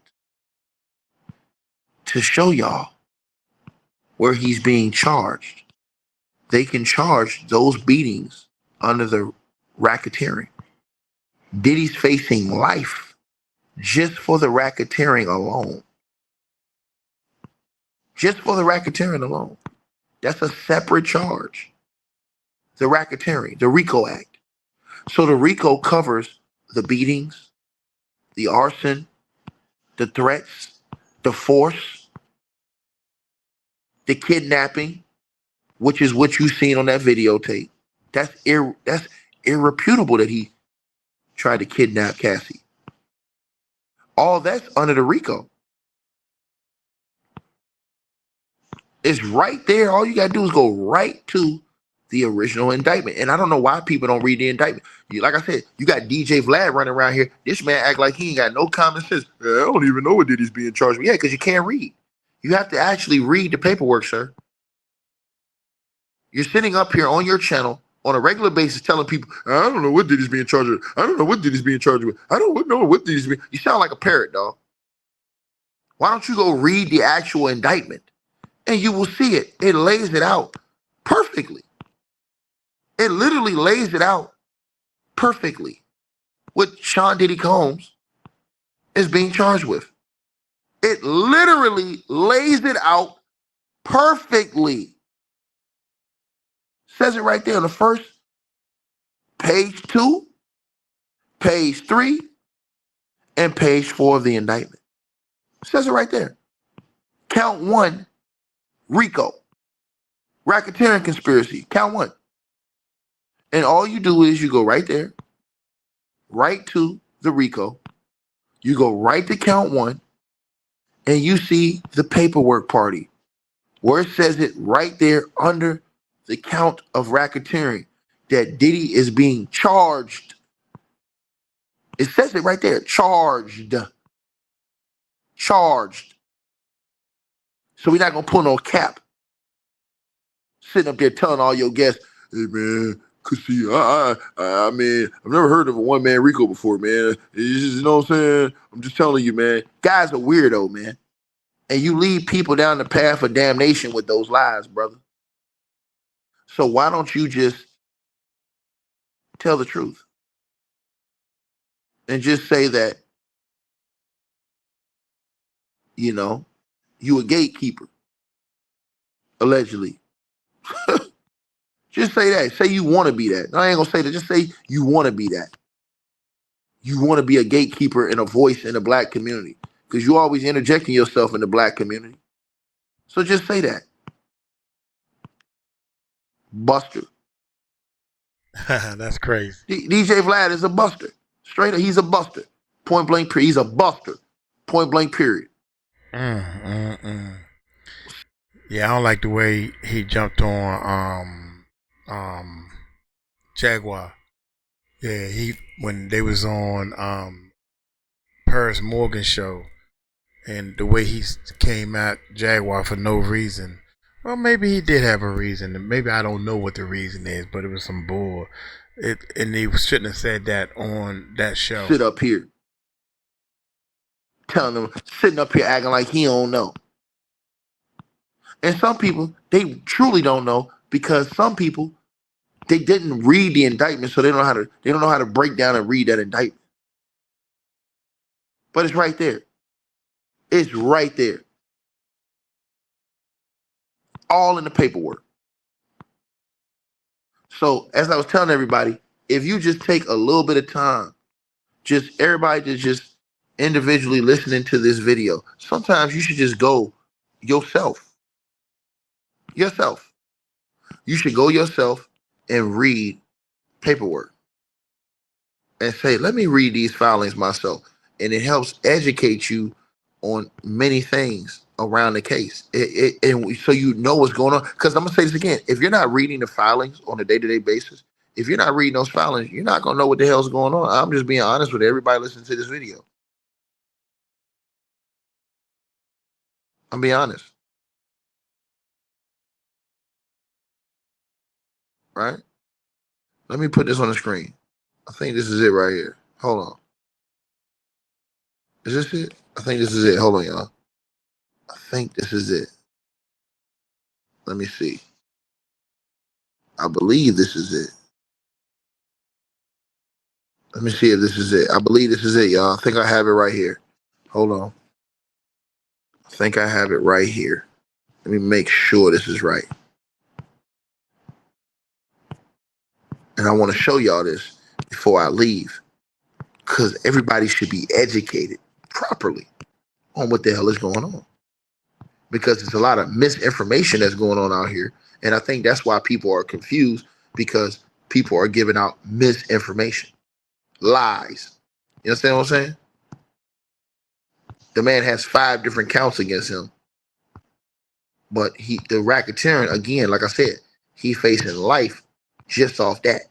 To show y'all where he's being charged. They can charge those beatings under the racketeering. Diddy's facing life just for the racketeering alone. Just for the racketeering alone. That's a separate charge. The racketeering, the RICO Act. So the RICO covers the beatings, the arson, the threats, the force, the kidnapping, which is what you've seen on that videotape. That's irrefutable that he tried to kidnap Cassie. All that's under the RICO. It's right there. All you got to do is go right to the original indictment. And I don't know why people don't read the indictment. Like I said, you got DJ Vlad running around here. This man act like he ain't got no common sense. I don't even know what Diddy's being charged with. Yeah, because you can't read. You have to actually read the paperwork, sir. You're sitting up here on your channel on a regular basis telling people, I don't know what Diddy's being charged with. I don't know what Diddy's being charged with. I don't know what Diddy's being. You sound like a parrot, dog. Why don't you go read the actual indictment? And you will see it. It lays it out perfectly. It literally lays it out perfectly what Sean Diddy Combs is being charged with. It literally lays it out perfectly. Says it right there on the first page 2, page 3, and page 4 of the indictment. Says it right there. Count 1, RICO. Racketeering conspiracy. Count 1. And all you do is you go right there, right to the RICO. You go right to count 1, and you see the paperwork party, where it says it right there under the count of racketeering that Diddy is being charged. It says it right there, charged. Charged. So we're not going to put no cap. Sitting up there telling all your guests, hey man, cause see, I mean, I've never heard of a one-man RICO before, man. It's just, you know what I'm saying? I'm just telling you, man. Guy's a weirdo, man. And you lead people down the path of damnation with those lies, brother. So why don't you just tell the truth and just say that, you know, you a gatekeeper, allegedly. Just say that. Say you want to be that. No, I ain't gonna say that. Just say you want to be that. You want to be a gatekeeper and a voice in the black community because you always interjecting yourself in the black community. So just say that. Buster. That's crazy. DJ Vlad is a buster. Straight up, he's a buster. Point blank period. He's a buster. Point blank period. Yeah, I don't like the way he jumped on Jaguar. Yeah, when they was on Paris Morgan show, and the way he came at Jaguar for no reason. Well, maybe he did have a reason, and maybe I don't know what the reason is, but it was some bull. And he shouldn't have said that on that show. Sit up here, telling him, sitting up here acting like he don't know. And some people, they truly don't know because some people, they didn't read the indictment, so they don't know how to break down and read that indictment. But it's right there. It's right there. All in the paperwork. So as I was telling everybody, if you just take a little bit of time, just everybody just individually listening to this video, sometimes you should just go yourself. Yourself. You should go yourself and read paperwork and say, let me read these filings myself. And it helps educate you on many things around the case. And so you know what's going on. Because I'm going to say this again. If you're not reading the filings on a day-to-day basis, if you're not reading those filings, you're not going to know what the hell's going on. I'm just being honest with everybody listening to this video. I'm being honest. Right? Let me put this on the screen. I think this is it right here. Hold on. Is this it? I think this is it. Hold on, y'all. I think this is it. Let me see. I believe this is it. Let me see if this is it. I believe this is it, y'all. I think I have it right here. Hold on. I think I have it right here. Let me make sure this is right. And I want to show y'all this before I leave. Because everybody should be educated properly on what the hell is going on. Because there's a lot of misinformation that's going on out here. And I think that's why people are confused, because people are giving out misinformation. Lies. You understand what I'm saying? The man has 5 different counts against him. But the racketeering, again, like I said, he facing life just off that.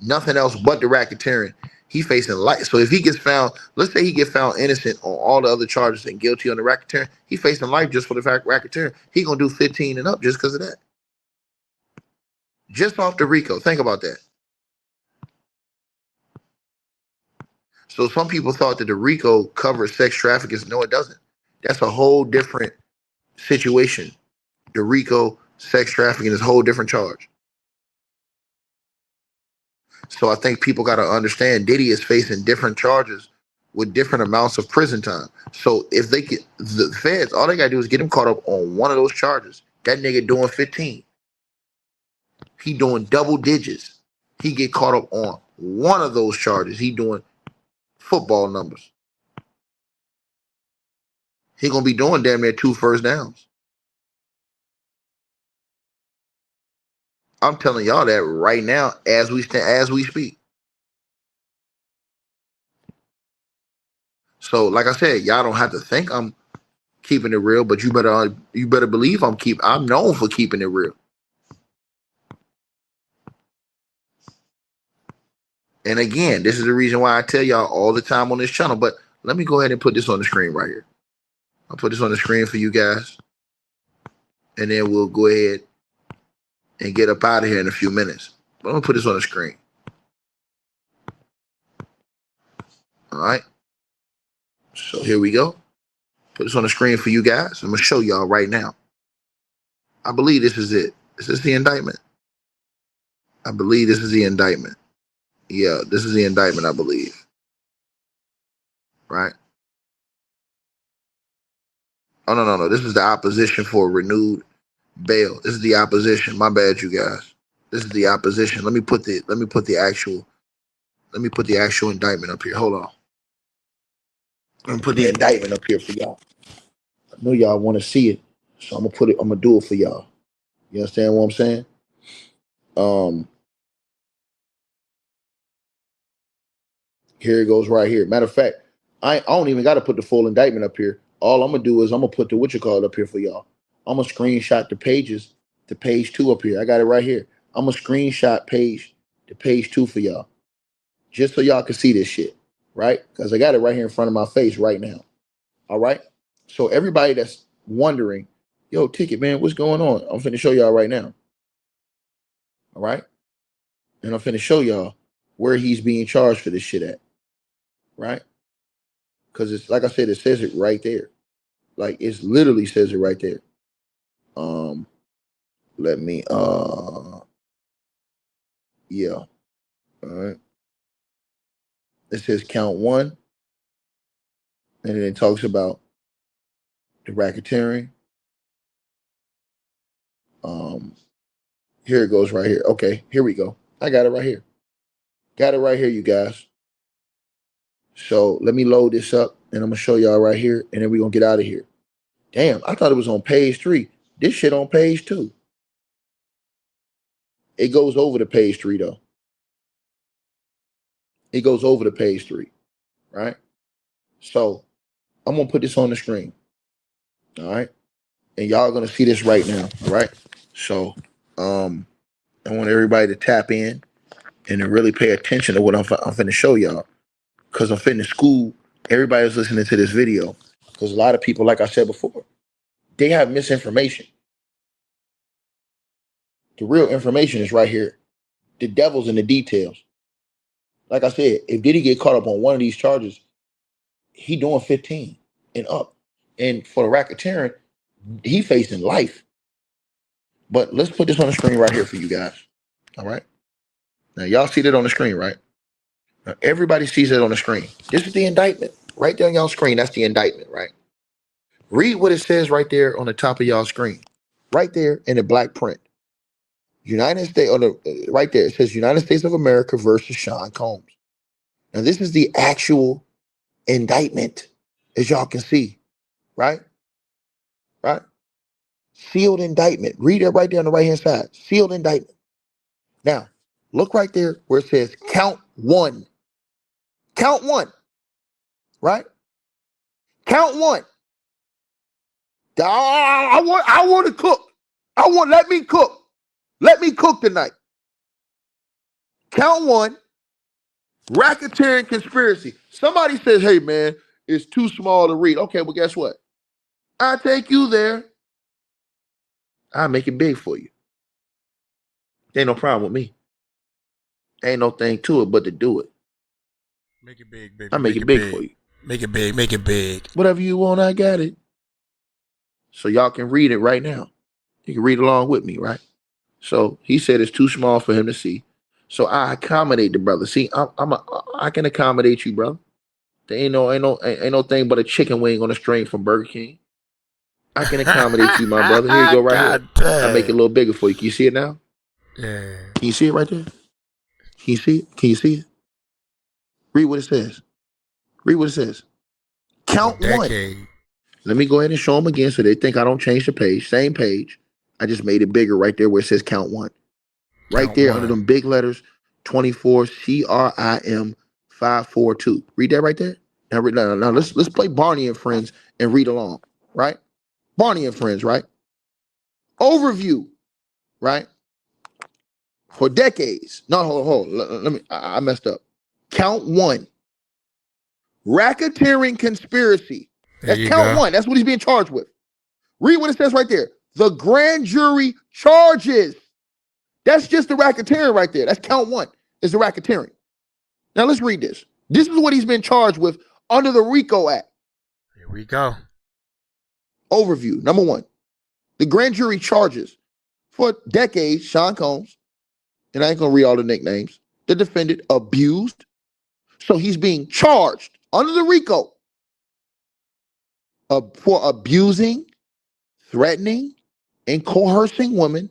Nothing else but the racketeering. He facing life. So if he gets found, let's say he gets found innocent on all the other charges and guilty on the racketeering, he facing life just for the fact racketeering. He gonna do 15 and up just because of that. Just off the RICO. Think about that. So some people thought that the RICO covers sex trafficking. No, it doesn't. That's a whole different situation. The RICO sex trafficking is a whole different charge. So I think people got to understand Diddy is facing different charges with different amounts of prison time. So if they get the feds, all they got to do is get him caught up on one of those charges. That nigga doing 15. He doing double digits. He get caught up on one of those charges. He doing football numbers. He gonna be doing damn near 2 first downs. I'm telling y'all that right now as we speak. So like I said, y'all don't have to think I'm keeping it real, but you better believe I'm known for keeping it real. And again, this is the reason why I tell y'all all the time on this channel. But let me go ahead and put this on the screen right here. I'll put this on the screen for you guys. And then we'll go ahead and get up out of here in a few minutes. But I'm going to put this on the screen. All right. So here we go. Put this on the screen for you guys. I'm going to show y'all right now. I believe this is it. Is this the indictment? I believe this is the indictment. Yeah, this is the indictment, I believe. Right? Oh, no. This is the opposition for renewed bail. This is the opposition. My bad, you guys. This is the opposition. Let me put the actual indictment up here. Hold on. Let me put the indictment up here for y'all. I know y'all want to see it, so I'm gonna do it for y'all. You understand what I'm saying? Here it goes right here. Matter of fact, I don't even got to put the full indictment up here. All I'm gonna do is I'm gonna put the up here for y'all. I'm gonna screenshot the pages to page 2 up here. I got it right here. I'm gonna screenshot page 2 for y'all, just so y'all can see this shit, right? Because I got it right here in front of my face right now. All right. So everybody that's wondering, yo, Ticket Man, what's going on? I'm finna show y'all right now. All right. And I'm finna show y'all where he's being charged for this shit at. Right? Because it's like I said, it says it right there. Like it literally says it right there. Let me yeah. All right. It says count 1. And then it talks about the racketeering. Here it goes right here. Okay, here we go. I got it right here. Got it right here, you guys. So let me load this up and I'm gonna show y'all right here, and then we're gonna get out of here. Damn, I thought it was on page 3. This shit on page 2. It goes over to page 3 though. It goes over to page 3, right? So I'm gonna put this on the screen. All right. And y'all gonna see this right now. All right. So I want everybody to tap in and to really pay attention to what I'm finna show y'all. Because I'm finna school everybody who's listening to this video. Because a lot of people, like I said before, they have misinformation. The real information is right here. The devil's in the details. Like I said, if Diddy get caught up on one of these charges, he doing 15 and up. And for the racketeering, he facing life. But let's put this on the screen right here for you guys. All right. Now y'all see that on the screen, right? Now, everybody sees it on the screen. This is the indictment. Right there on y'all screen, that's the indictment, right? Read what it says right there on the top of y'all screen. Right there in the black print. United States, right there, it says United States of America versus Sean Combs. Now, this is the actual indictment, as y'all can see, right? Right? Sealed indictment. Read it right there on the right-hand side. Sealed indictment. Now, look right there where it says count 1. Count 1. Right? Count 1. I want to cook. Let me cook. Let me cook tonight. Count 1. Racketeering conspiracy. Somebody says, hey man, it's too small to read. Okay, well, guess what? I take you there. I make it big for you. Ain't no problem with me. Ain't no thing to it but to do it. Make it big, baby. I make it big for you. Make it big. Make it big. Whatever you want, I got it. So y'all can read it right now. You can read along with me, right? So he said it's too small for him to see. So I accommodate the brother. See, I can accommodate you, brother. There ain't no thing but a chicken wing on a string from Burger King. I can accommodate you, my brother. Here you go, right here. I make it a little bigger for you. Can you see it now? Yeah. Can you see it right there? Can you see it? Can you see it? Read what it says. Read what it says. Count 1. Let me go ahead and show them again so they think I don't change the page. Same page. I just made it bigger right there where it says count 1. Right there under them big letters, 24 CRIM 542. Read that right there. Now let's play Barney and Friends and read along. Right? Barney and Friends, right? Overview, right? For decades. No, hold. Let me. I messed up. Count 1. Racketeering conspiracy. That's count 1. That's what he's being charged with. Read what it says right there. The grand jury charges. That's just the racketeering right there. That's count 1. Is the racketeering. Now let's read this. This is what he's been charged with under the RICO Act. Here we go. Overview. Number 1. The grand jury charges for decades Sean Combs, and I ain't gonna read all the nicknames, the defendant abused. So he's being charged under the RICO for abusing, threatening, and coercing women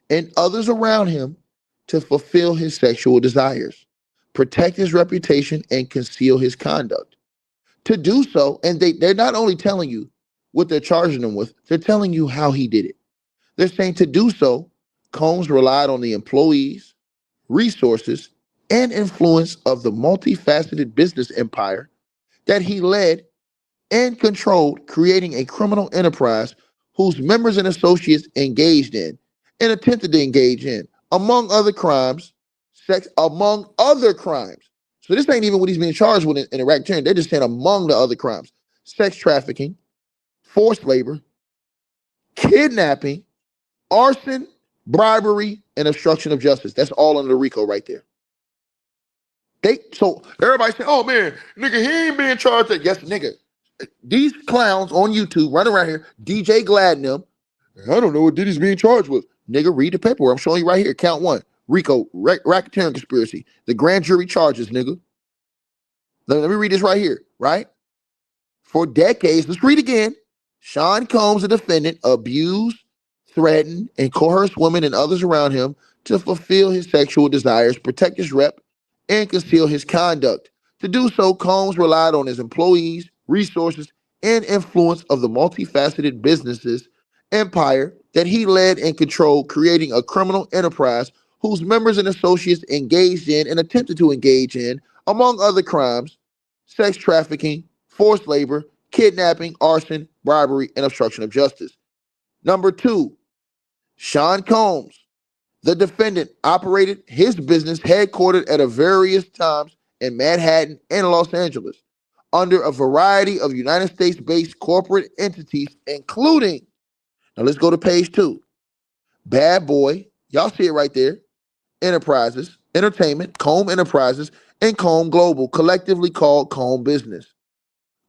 and others around him to fulfill his sexual desires, protect his reputation, and conceal his conduct. To do so, and they're not only telling you what they're charging him with, they're telling you how he did it. They're saying to do so, Combs relied on the employees, resources, and influence of the multifaceted business empire that he led and controlled, creating a criminal enterprise whose members and associates engaged in and attempted to engage in, among other crimes, among other crimes. So this ain't even what he's being charged with in racketeering. They're just saying among the other crimes: sex trafficking, forced labor, kidnapping, arson, bribery, and obstruction of justice. That's all under the RICO right there. So everybody say, "Oh man, nigga, he ain't being charged." Yes, nigga. These clowns on YouTube running around here, DJ Glad and them. I don't know what Diddy's being charged with. Nigga, read the paperwork. I'm showing you right here. Count one. RICO, racketeering conspiracy. The grand jury charges, nigga. Let me read this right here, right? For decades, let's read again. Sean Combs, the defendant, abused, threatened, and coerced women and others around him to fulfill his sexual desires, protect his rep, and conceal his conduct. To do so, Combs relied on his employees, resources, and influence of the multifaceted businesses empire that he led and controlled, creating a criminal enterprise whose members and associates engaged in and attempted to engage in, among other crimes, sex trafficking, forced labor, kidnapping, arson, bribery, and obstruction of justice. Number two, Sean Combs, the defendant, operated his business headquartered at various times in Manhattan and Los Angeles under a variety of United States-based corporate entities, including, now let's go to page 2, Bad Boy, y'all see it right there, Enterprises, Entertainment, Comb Enterprises, and Comb Global, collectively called Comb Business.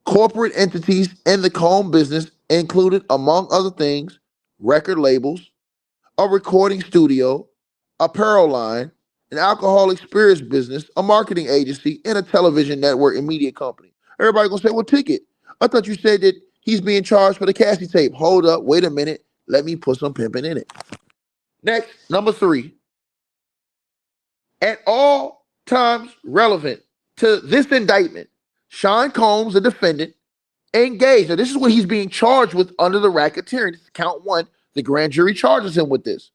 Corporate entities in the Comb business included, among other things, record labels, a recording studio, apparel line, an alcoholic spirits business, a marketing agency, and a television network and media company. Everybody gonna say, well, Ticket, I thought you said that he's being charged for the Cassie tape. Hold up, wait a minute. Let me put some pimping in it. Next, number 3. At all times relevant to this indictment, Sean Combs, the defendant, engaged. Now, this is what he's being charged with under the racketeering. This is count 1. The grand jury charges him with this.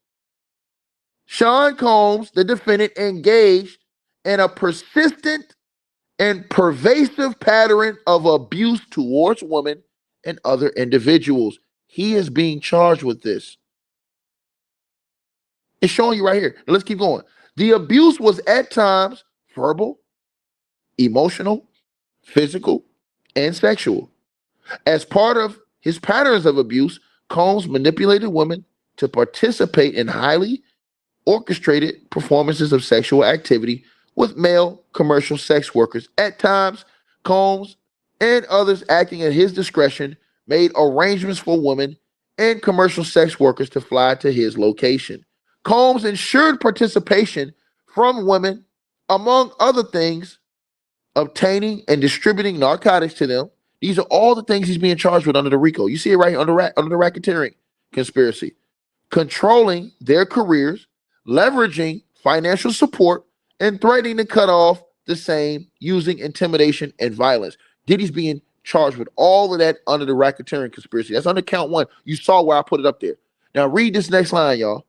Sean Combs, the defendant, engaged in a persistent and pervasive pattern of abuse towards women and other individuals. He is being charged with this. It's showing you right here. Now let's keep going. The abuse was at times verbal, emotional, physical, and sexual. As part of his patterns of abuse, Combs manipulated women to participate in highly orchestrated performances of sexual activity with male commercial sex workers. At times, Combs and others acting at his discretion made arrangements for women and commercial sex workers to fly to his location. Combs ensured participation from women, among other things, obtaining and distributing narcotics to them. These are all the things he's being charged with under the RICO. You see it right here under the racketeering conspiracy. Controlling their careers, leveraging financial support, and threatening to cut off the same using intimidation and violence. Diddy's being charged with all of that under the racketeering conspiracy. That's under count 1. You saw where I put it up there. Now read this next line, y'all.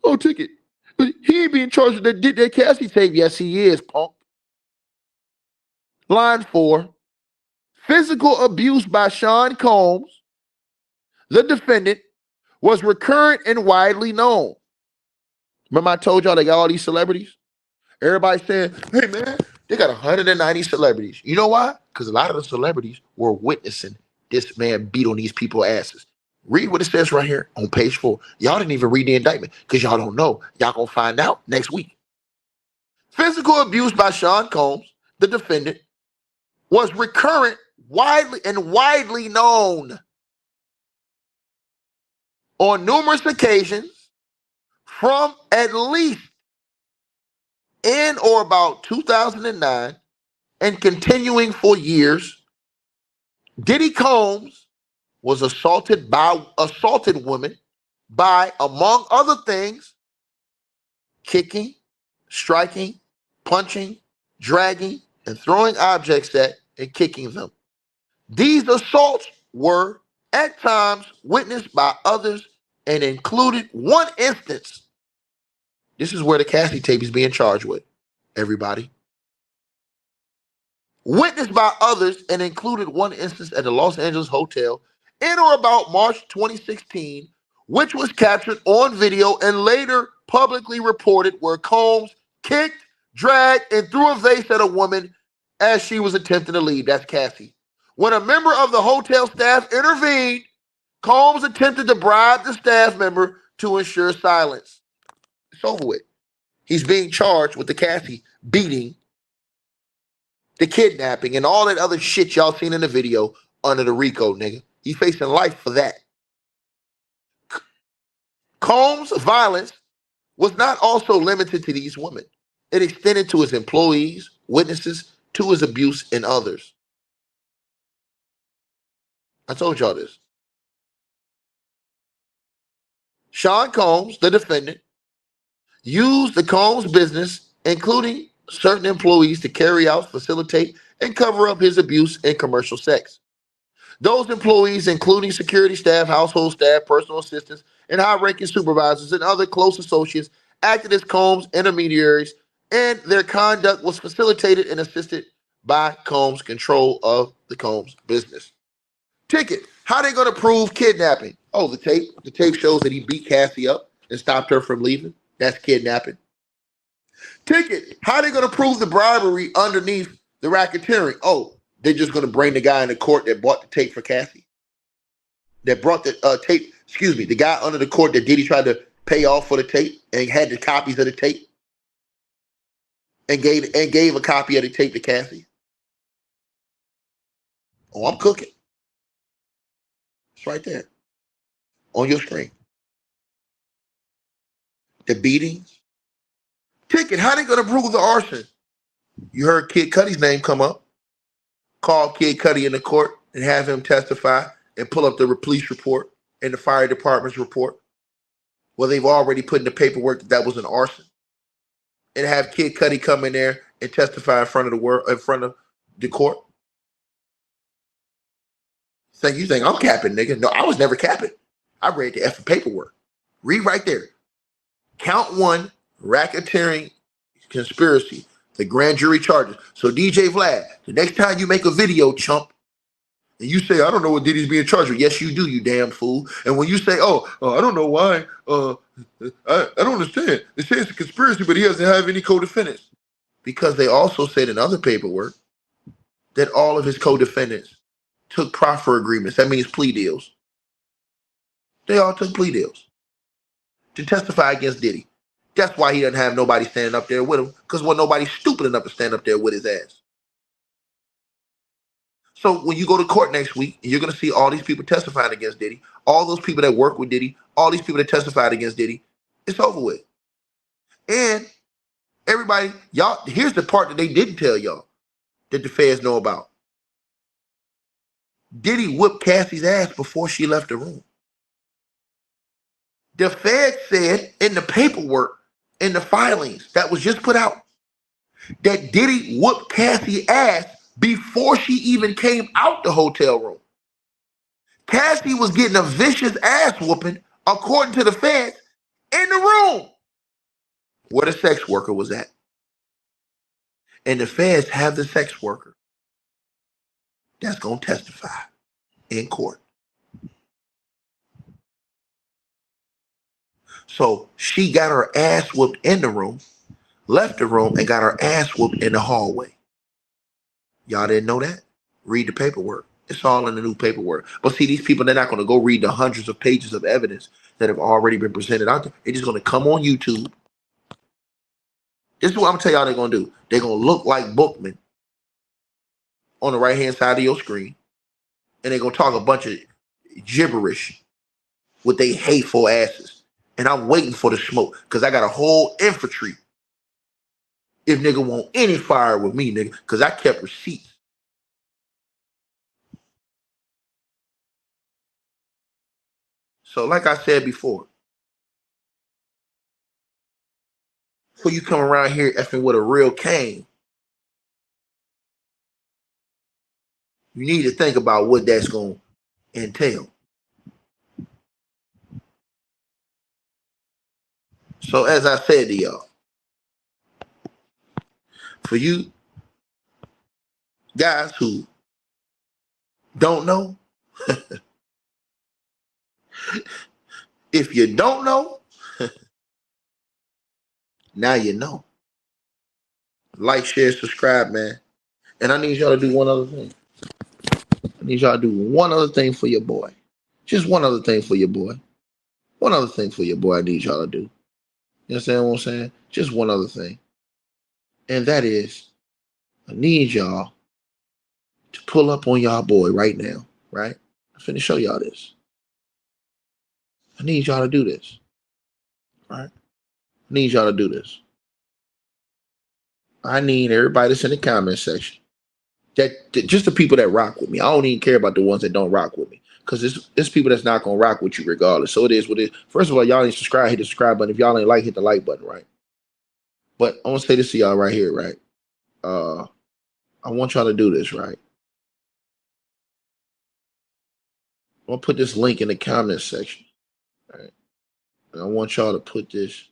Oh, Ticket. He ain't being charged with that Cassie tape. Yes, he is, punk. Line 4. Physical abuse by Sean Combs, the defendant, was recurrent and widely known. Remember I told y'all they got all these celebrities? Everybody saying, hey man, they got 190 celebrities. You know why? Because a lot of the celebrities were witnessing this man beat on these people's asses. Read what it says right here on page 4. Y'all didn't even read the indictment because y'all don't know. Y'all gonna find out next week. Physical abuse by Sean Combs, the defendant, was recurrent, widely known. on numerous occasions from at least in or about 2009 and continuing for years. Diddy Combs was assaulted women by, among other things, kicking, striking, punching, dragging, and throwing objects at and kicking them. These assaults were at times witnessed by others and included one instance. This is where the Cassie tape is being charged with, everybody. Witnessed by others and included one instance at the Los Angeles hotel in or about March 2016, which was captured on video and later publicly reported, where Combs kicked, dragged, and threw a vase at a woman as she was attempting to leave. That's Cassie. When a member of the hotel staff intervened, Combs attempted to bribe the staff member to ensure silence. It's over with. He's being charged with the Cassie beating, the kidnapping, and all that other shit y'all seen in the video under the RICO, nigga. He's facing life for that. Combs' violence was not also limited to these women. It extended to his employees, witnesses, to his abuse, and others. I told y'all this. Sean Combs, the defendant, used the Combs business, including certain employees, to carry out, facilitate, and cover up his abuse and commercial sex. Those employees, including security staff, household staff, personal assistants, and high-ranking supervisors and other close associates, acted as Combs' intermediaries, and their conduct was facilitated and assisted by Combs' control of the Combs business. Ticket. How they going to prove kidnapping? Oh, the tape. The tape shows that he beat Cassie up and stopped her from leaving. That's kidnapping. Ticket. How they going to prove the bribery underneath the racketeering? Oh, they're just going to bring the guy in the court that bought the tape for Cassie. That brought the tape, the guy under the court that Diddy tried to pay off for the tape and had the copies of the tape and gave a copy of the tape to Cassie. Oh, I'm cooking. It's right there on your screen. The beatings. Ticket. How they going to prove the arson? You heard Kid Cudi's name come up. Call Kid Cudi in the court and have him testify and pull up the police report and the fire department's report. Well, they've already put in the paperwork that was an arson. And have Kid Cudi come in there and testify in front of the court. You think I'm capping, nigga? No, I was never capping. I read the effing paperwork. Read right there. Count 1, racketeering conspiracy. The grand jury charges. So DJ Vlad, the next time you make a video, chump, and you say, I don't know what Diddy's being charged with. Yes, you do, you damn fool. And when you say, I don't know why, I don't understand. They say it's a conspiracy, but he doesn't have any co-defendants. Because they also said in other paperwork that all of his co-defendants took proffer agreements. That means plea deals. They all took plea deals to testify against Diddy. That's why he doesn't have nobody standing up there with him, because wasn't nobody stupid enough to stand up there with his ass. So when you go to court next week, you're going to see all these people testifying against Diddy, all those people that work with Diddy, all these people that testified against Diddy. It's over with. And everybody, y'all, here's the part that they didn't tell y'all that the feds know about. Diddy whipped Cassie's ass before she left the room. The Fed said in the paperwork, in the filings that was just put out, that Diddy whooped Cassie's ass before she even came out the hotel room. Cassie was getting a vicious ass whooping, according to the Feds, in the room where the sex worker was at. And the Feds have the sex worker that's going to testify in court. So she got her ass whooped in the room, left the room, and got her ass whooped in the hallway. Y'all didn't know that? Read the paperwork. It's all in the new paperwork. But see, these people, they're not going to go read the hundreds of pages of evidence that have already been presented out there. They're just going to come on YouTube. This is what I'm going to tell y'all they're going to do. They're going to look like Bookman on the right-hand side of your screen, and they're going to talk a bunch of gibberish with they hateful asses. And I'm waiting for the smoke because I got a whole infantry. If nigga want any fire with me, nigga, because I kept receipts. So like I said before, before you come around here effing with a real cane, you need to think about what that's going to entail. So as I said to y'all, for you guys who don't know, if you don't know, now you know. Like, share, subscribe, man. And I need y'all to do one other thing. I need y'all to do one other thing for your boy. Just one other thing for your boy. One other thing for your boy I need y'all to do. You understand what I'm saying? Just one other thing. And that is, I need y'all to pull up on y'all boy right now, right? I'm finna show y'all this. I need y'all to do this, right? I need y'all to do this. I need everybody that's in the comment section, that just the people that rock with me. I don't even care about the ones that don't rock with me, because it's people that's not gonna rock with you regardless. So it is what it is. First of all, y'all need to subscribe. Hit the subscribe button. If y'all ain't like, hit the like button, right? But I want to say this to y'all right here, right? I want y'all to do this, right? I'm gonna put this link in the comment section, right? And I want y'all to put this.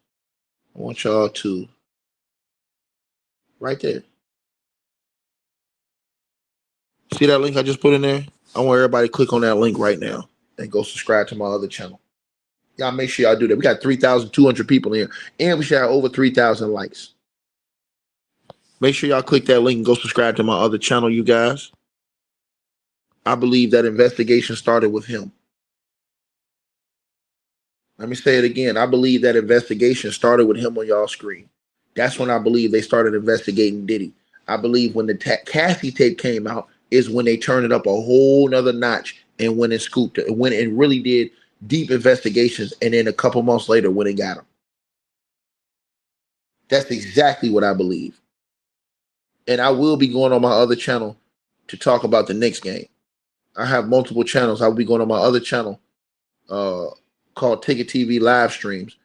I want y'all to right there. See that link I just put in there? I want everybody to click on that link right now and go subscribe to my other channel. Y'all make sure y'all do that. We got 3,200 people in here, and we should have over 3,000 likes. Make sure y'all click that link and go subscribe to my other channel, you guys. I believe that investigation started with him. Let me say it again. I believe that investigation started with him on y'all screen. That's when I believe they started investigating Diddy. I believe when the Cassie tape came out is when they turned it up a whole nother notch and went and scooped it, went and really did deep investigations. And then a couple months later, when they got him. That's exactly what I believe. And I will be going on my other channel to talk about the Knicks game. I have multiple channels. I will be going on my other channel called Ticket TV live streams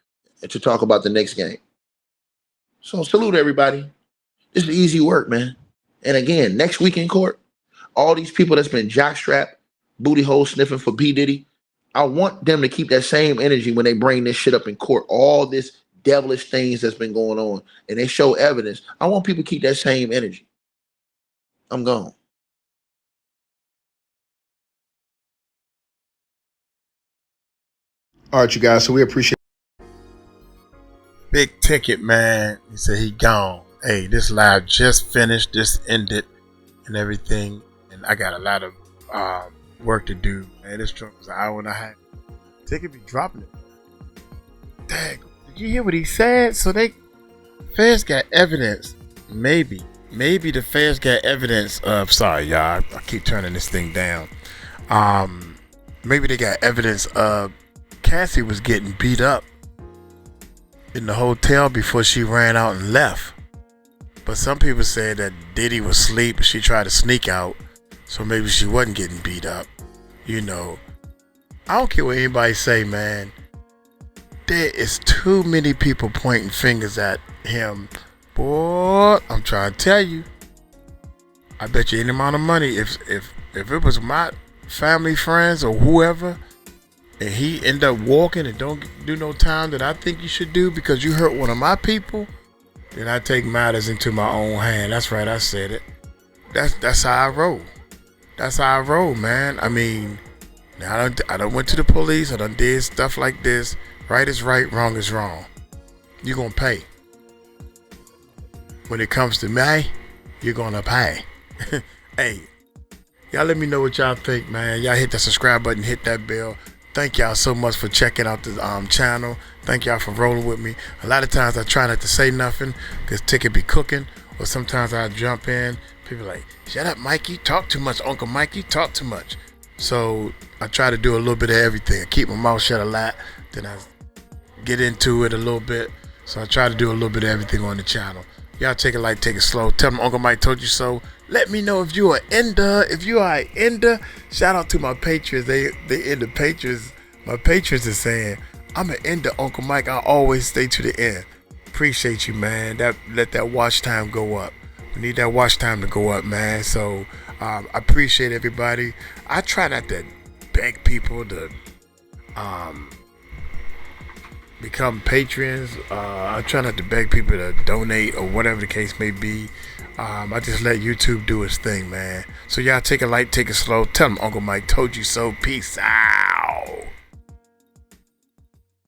to talk about the Knicks game. So salute everybody. This is easy work, man. And again, next week in court, all these people that's been jockstrapped, booty hole sniffing for P. Diddy, I want them to keep that same energy when they bring this shit up in court. All this devilish things that's been going on and they show evidence. I want people to keep that same energy. I'm gone. All right, you guys. So we appreciate Big Ticket, man. He said he gone. Hey, this live just finished. This ended and everything. And I got a lot of work to do. Man, this truck was an hour and a half. Ticket be dropping it. Dang. Did you hear what he said? So feds got evidence. Maybe the feds got evidence of, sorry y'all, I keep turning this thing down. Maybe they got evidence of Cassie was getting beat up in the hotel before she ran out and left. But some people said that Diddy was asleep and she tried to sneak out, so maybe she wasn't getting beat up. You know, I don't care what anybody say, man. There is too many people pointing fingers at him. Boy, I'm trying to tell you. I bet you any amount of money, if it was my family, friends, or whoever, and he end up walking and don't do no time that I think you should do because you hurt one of my people, then I take matters into my own hand. That's right, I said it. That's how I roll. That's how I roll, man. I mean, now I done went to the police. I done did stuff like this. Right is right, wrong is wrong. You're gonna pay. When it comes to me, you're gonna pay. Hey, y'all let me know what y'all think, man. Y'all hit that subscribe button, hit that bell. Thank y'all so much for checking out the channel. Thank y'all for rolling with me. A lot of times I try not to say nothing because Ticket be cooking, or sometimes I jump in. People like, shut up, Mike, you talk too much. Uncle Mike, you talk too much. So I try to do a little bit of everything. I keep my mouth shut a lot, then I get into it a little bit. So I try to do a little bit of everything on the channel. Y'all take it light, take it slow. Tell them Uncle Mike told you so. Let me know if you are ender. If you are ender, shout out to my patrons. They in the patrons. My patrons is saying, I'm an ender, Uncle Mike. I always stay to the end. Appreciate you, man. Let that watch time go up. We need that watch time to go up, man. So I appreciate everybody. I try not to beg people to become patrons. I try not to beg people to donate or whatever the case may be. I just let YouTube do its thing, man. So y'all take it light, take it slow. Tell them Uncle Mike told you so. Peace out.